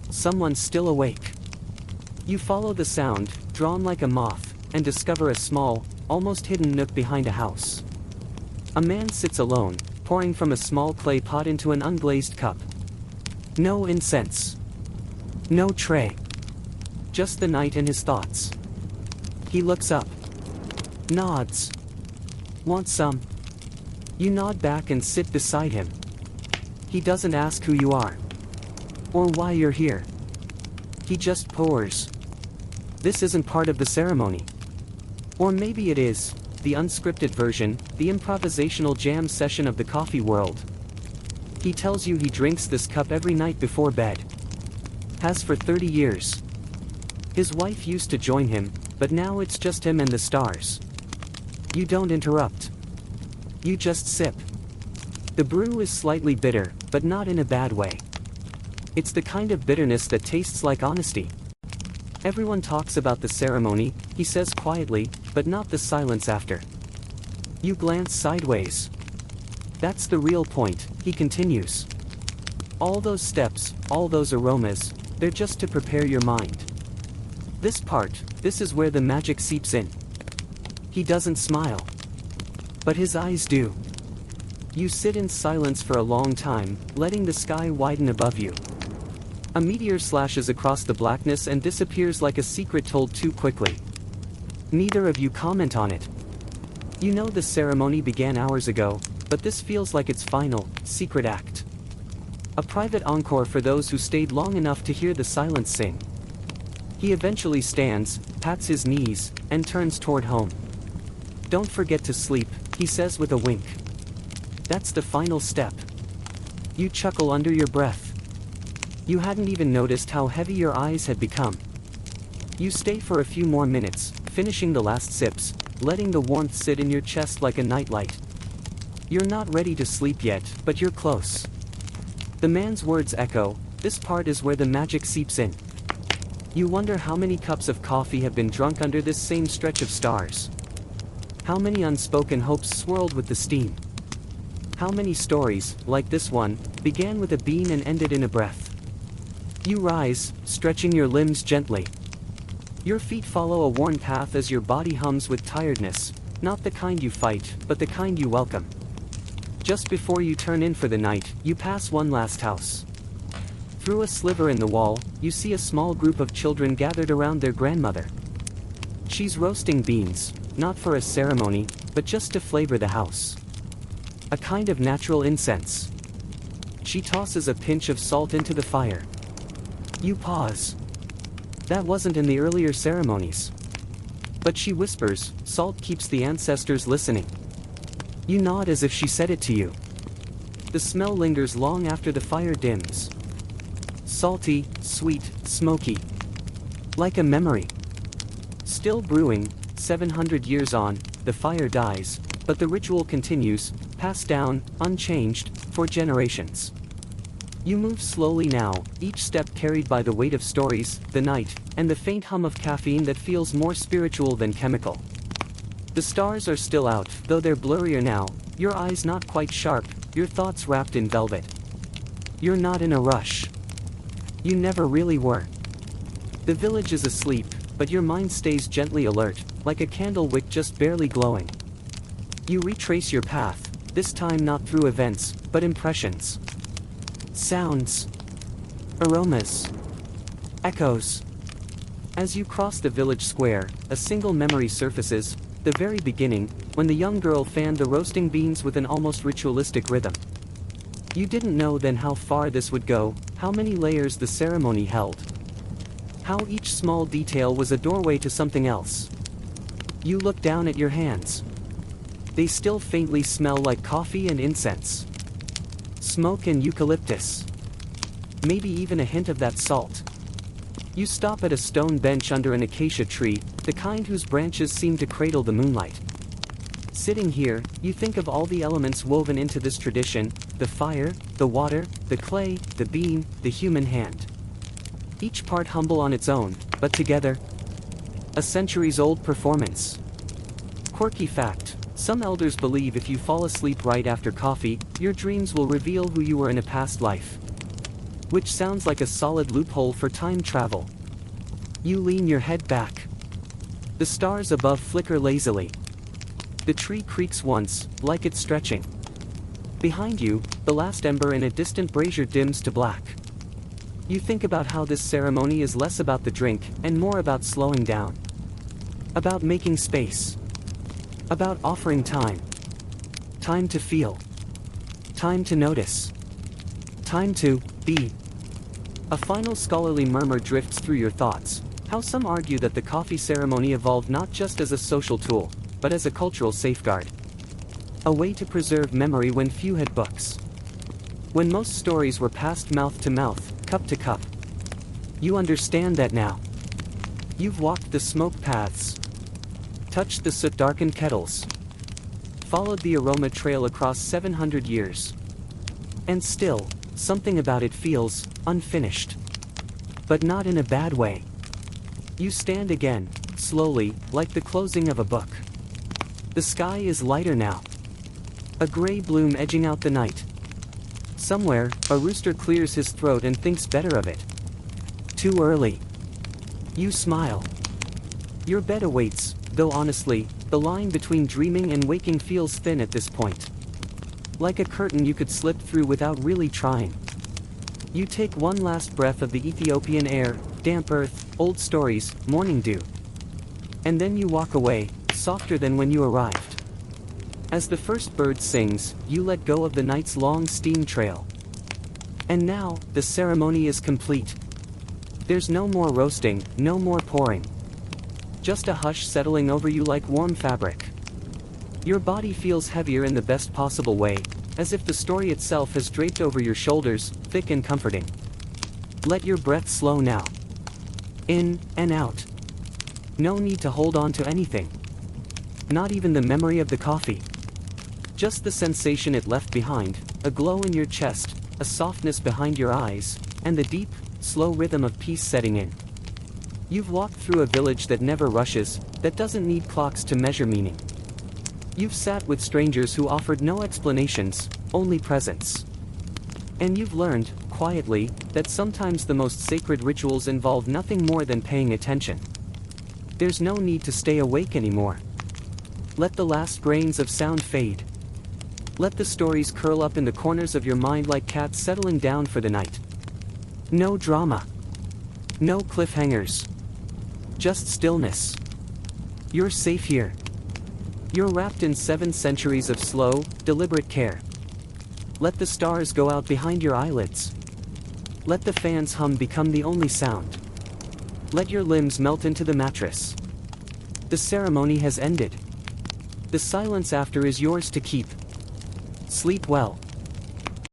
Someone's still awake. You follow the sound, drawn like a moth, and discover a small, almost hidden nook behind a house. A man sits alone, pouring from a small clay pot into an unglazed cup. No incense. No tray. Just the night and his thoughts. He looks up. Nods. Want some? You nod back and sit beside him. He doesn't ask who you are. Or why you're here. He just pours. This isn't part of the ceremony. Or maybe it is, the unscripted version, the improvisational jam session of the coffee world. He tells you he drinks this cup every night before bed. Has for 30 years. His wife used to join him, but now it's just him and the stars. You don't interrupt. You just sip. The brew is slightly bitter, but not in a bad way. It's the kind of bitterness that tastes like honesty. Everyone talks about the ceremony, he says quietly, but not the silence after. You glance sideways. That's the real point, he continues. All those steps, all those aromas, they're just to prepare your mind. This is where the magic seeps in. He doesn't smile. But his eyes do. You sit in silence for a long time, letting the sky widen above you. A meteor slashes across the blackness and disappears like a secret told too quickly. Neither of you comment on it. You know the ceremony began hours ago, but this feels like its final, secret act. A private encore for those who stayed long enough to hear the silence sing. He eventually stands, pats his knees, and turns toward home. Don't forget to sleep, he says with a wink. That's the final step. You chuckle under your breath. You hadn't even noticed how heavy your eyes had become. You stay for a few more minutes, finishing the last sips, letting the warmth sit in your chest like a nightlight. You're not ready to sleep yet, but you're close. The man's words echo, this part is where the magic seeps in. You wonder how many cups of coffee have been drunk under this same stretch of stars. How many unspoken hopes swirled with the steam. How many stories, like this one, began with a bean and ended in a breath. You rise, stretching your limbs gently. Your feet follow a worn path as your body hums with tiredness, not the kind you fight, but the kind you welcome. Just before you turn in for the night, you pass one last house. Through a sliver in the wall, you see a small group of children gathered around their grandmother. She's roasting beans, not for a ceremony, but just to flavor the house. A kind of natural incense. She tosses a pinch of salt into the fire. You pause. That wasn't in the earlier ceremonies. But she whispers, "Salt keeps the ancestors listening." You nod as if she said it to you. The smell lingers long after the fire dims. Salty, sweet, smoky. Like a memory. Still brewing, 700 years on, the fire dies, but the ritual continues, passed down, unchanged, for generations. You move slowly now, each step carried by the weight of stories, the night, and the faint hum of caffeine that feels more spiritual than chemical. The stars are still out, though they're blurrier now, your eyes not quite sharp, your thoughts wrapped in velvet. You're not in a rush. You never really were. The village is asleep, but your mind stays gently alert, like a candle wick just barely glowing. You retrace your path, this time not through events, but impressions. Sounds. Aromas. Echoes. As you cross the village square, a single memory surfaces, the very beginning, when the young girl fanned the roasting beans with an almost ritualistic rhythm. You didn't know then how far this would go, how many layers the ceremony held. How each small detail was a doorway to something else. You look down at your hands. They still faintly smell like coffee and incense. Smoke and eucalyptus. Maybe even a hint of that salt. You stop at a stone bench under an acacia tree, the kind whose branches seem to cradle the moonlight. Sitting here, you think of all the elements woven into this tradition, the fire, the water, the clay, the bean, the human hand. Each part humble on its own, but together. A centuries-old performance. Quirky fact, some elders believe if you fall asleep right after coffee, your dreams will reveal who you were in a past life. Which sounds like a solid loophole for time travel. You lean your head back. The stars above flicker lazily. The tree creaks once, like it's stretching. Behind you, the last ember in a distant brazier dims to black. You think about how this ceremony is less about the drink, and more about slowing down. About making space. About offering time. Time to feel. Time to notice. Time to be. A final scholarly murmur drifts through your thoughts, how some argue that the coffee ceremony evolved not just as a social tool, but as a cultural safeguard. A way to preserve memory when few had books. When most stories were passed mouth to mouth, cup to cup. You understand that now. You've walked the smoke paths. Touched the soot-darkened kettles. Followed the aroma trail across 700 years. And still, something about it feels unfinished. But not in a bad way. You stand again, slowly, like the closing of a book. The sky is lighter now. A gray bloom edging out the night. Somewhere, a rooster clears his throat and thinks better of it. Too early. You smile. Your bed awaits, though honestly, the line between dreaming and waking feels thin at this point. Like a curtain you could slip through without really trying. You take one last breath of the Ethiopian air, damp earth, old stories, morning dew. And then you walk away, softer than when you arrived. As the first bird sings, you let go of the night's long steam trail. And now, the ceremony is complete. There's no more roasting, no more pouring. Just a hush settling over you like warm fabric. Your body feels heavier in the best possible way, as if the story itself has draped over your shoulders, thick and comforting. Let your breath slow now. In and out. No need to hold on to anything. Not even the memory of the coffee. Just the sensation it left behind, a glow in your chest, a softness behind your eyes, and the deep, slow rhythm of peace setting in. You've walked through a village that never rushes, that doesn't need clocks to measure meaning. You've sat with strangers who offered no explanations, only presence. And you've learned, quietly, that sometimes the most sacred rituals involve nothing more than paying attention. There's no need to stay awake anymore. Let the last grains of sound fade. Let the stories curl up in the corners of your mind like cats settling down for the night. No drama. No cliffhangers. Just stillness. You're safe here. You're wrapped in 7 centuries of slow, deliberate care. Let the stars go out behind your eyelids. Let the fan's hum become the only sound. Let your limbs melt into the mattress. The ceremony has ended. The silence after is yours to keep. Sleep well.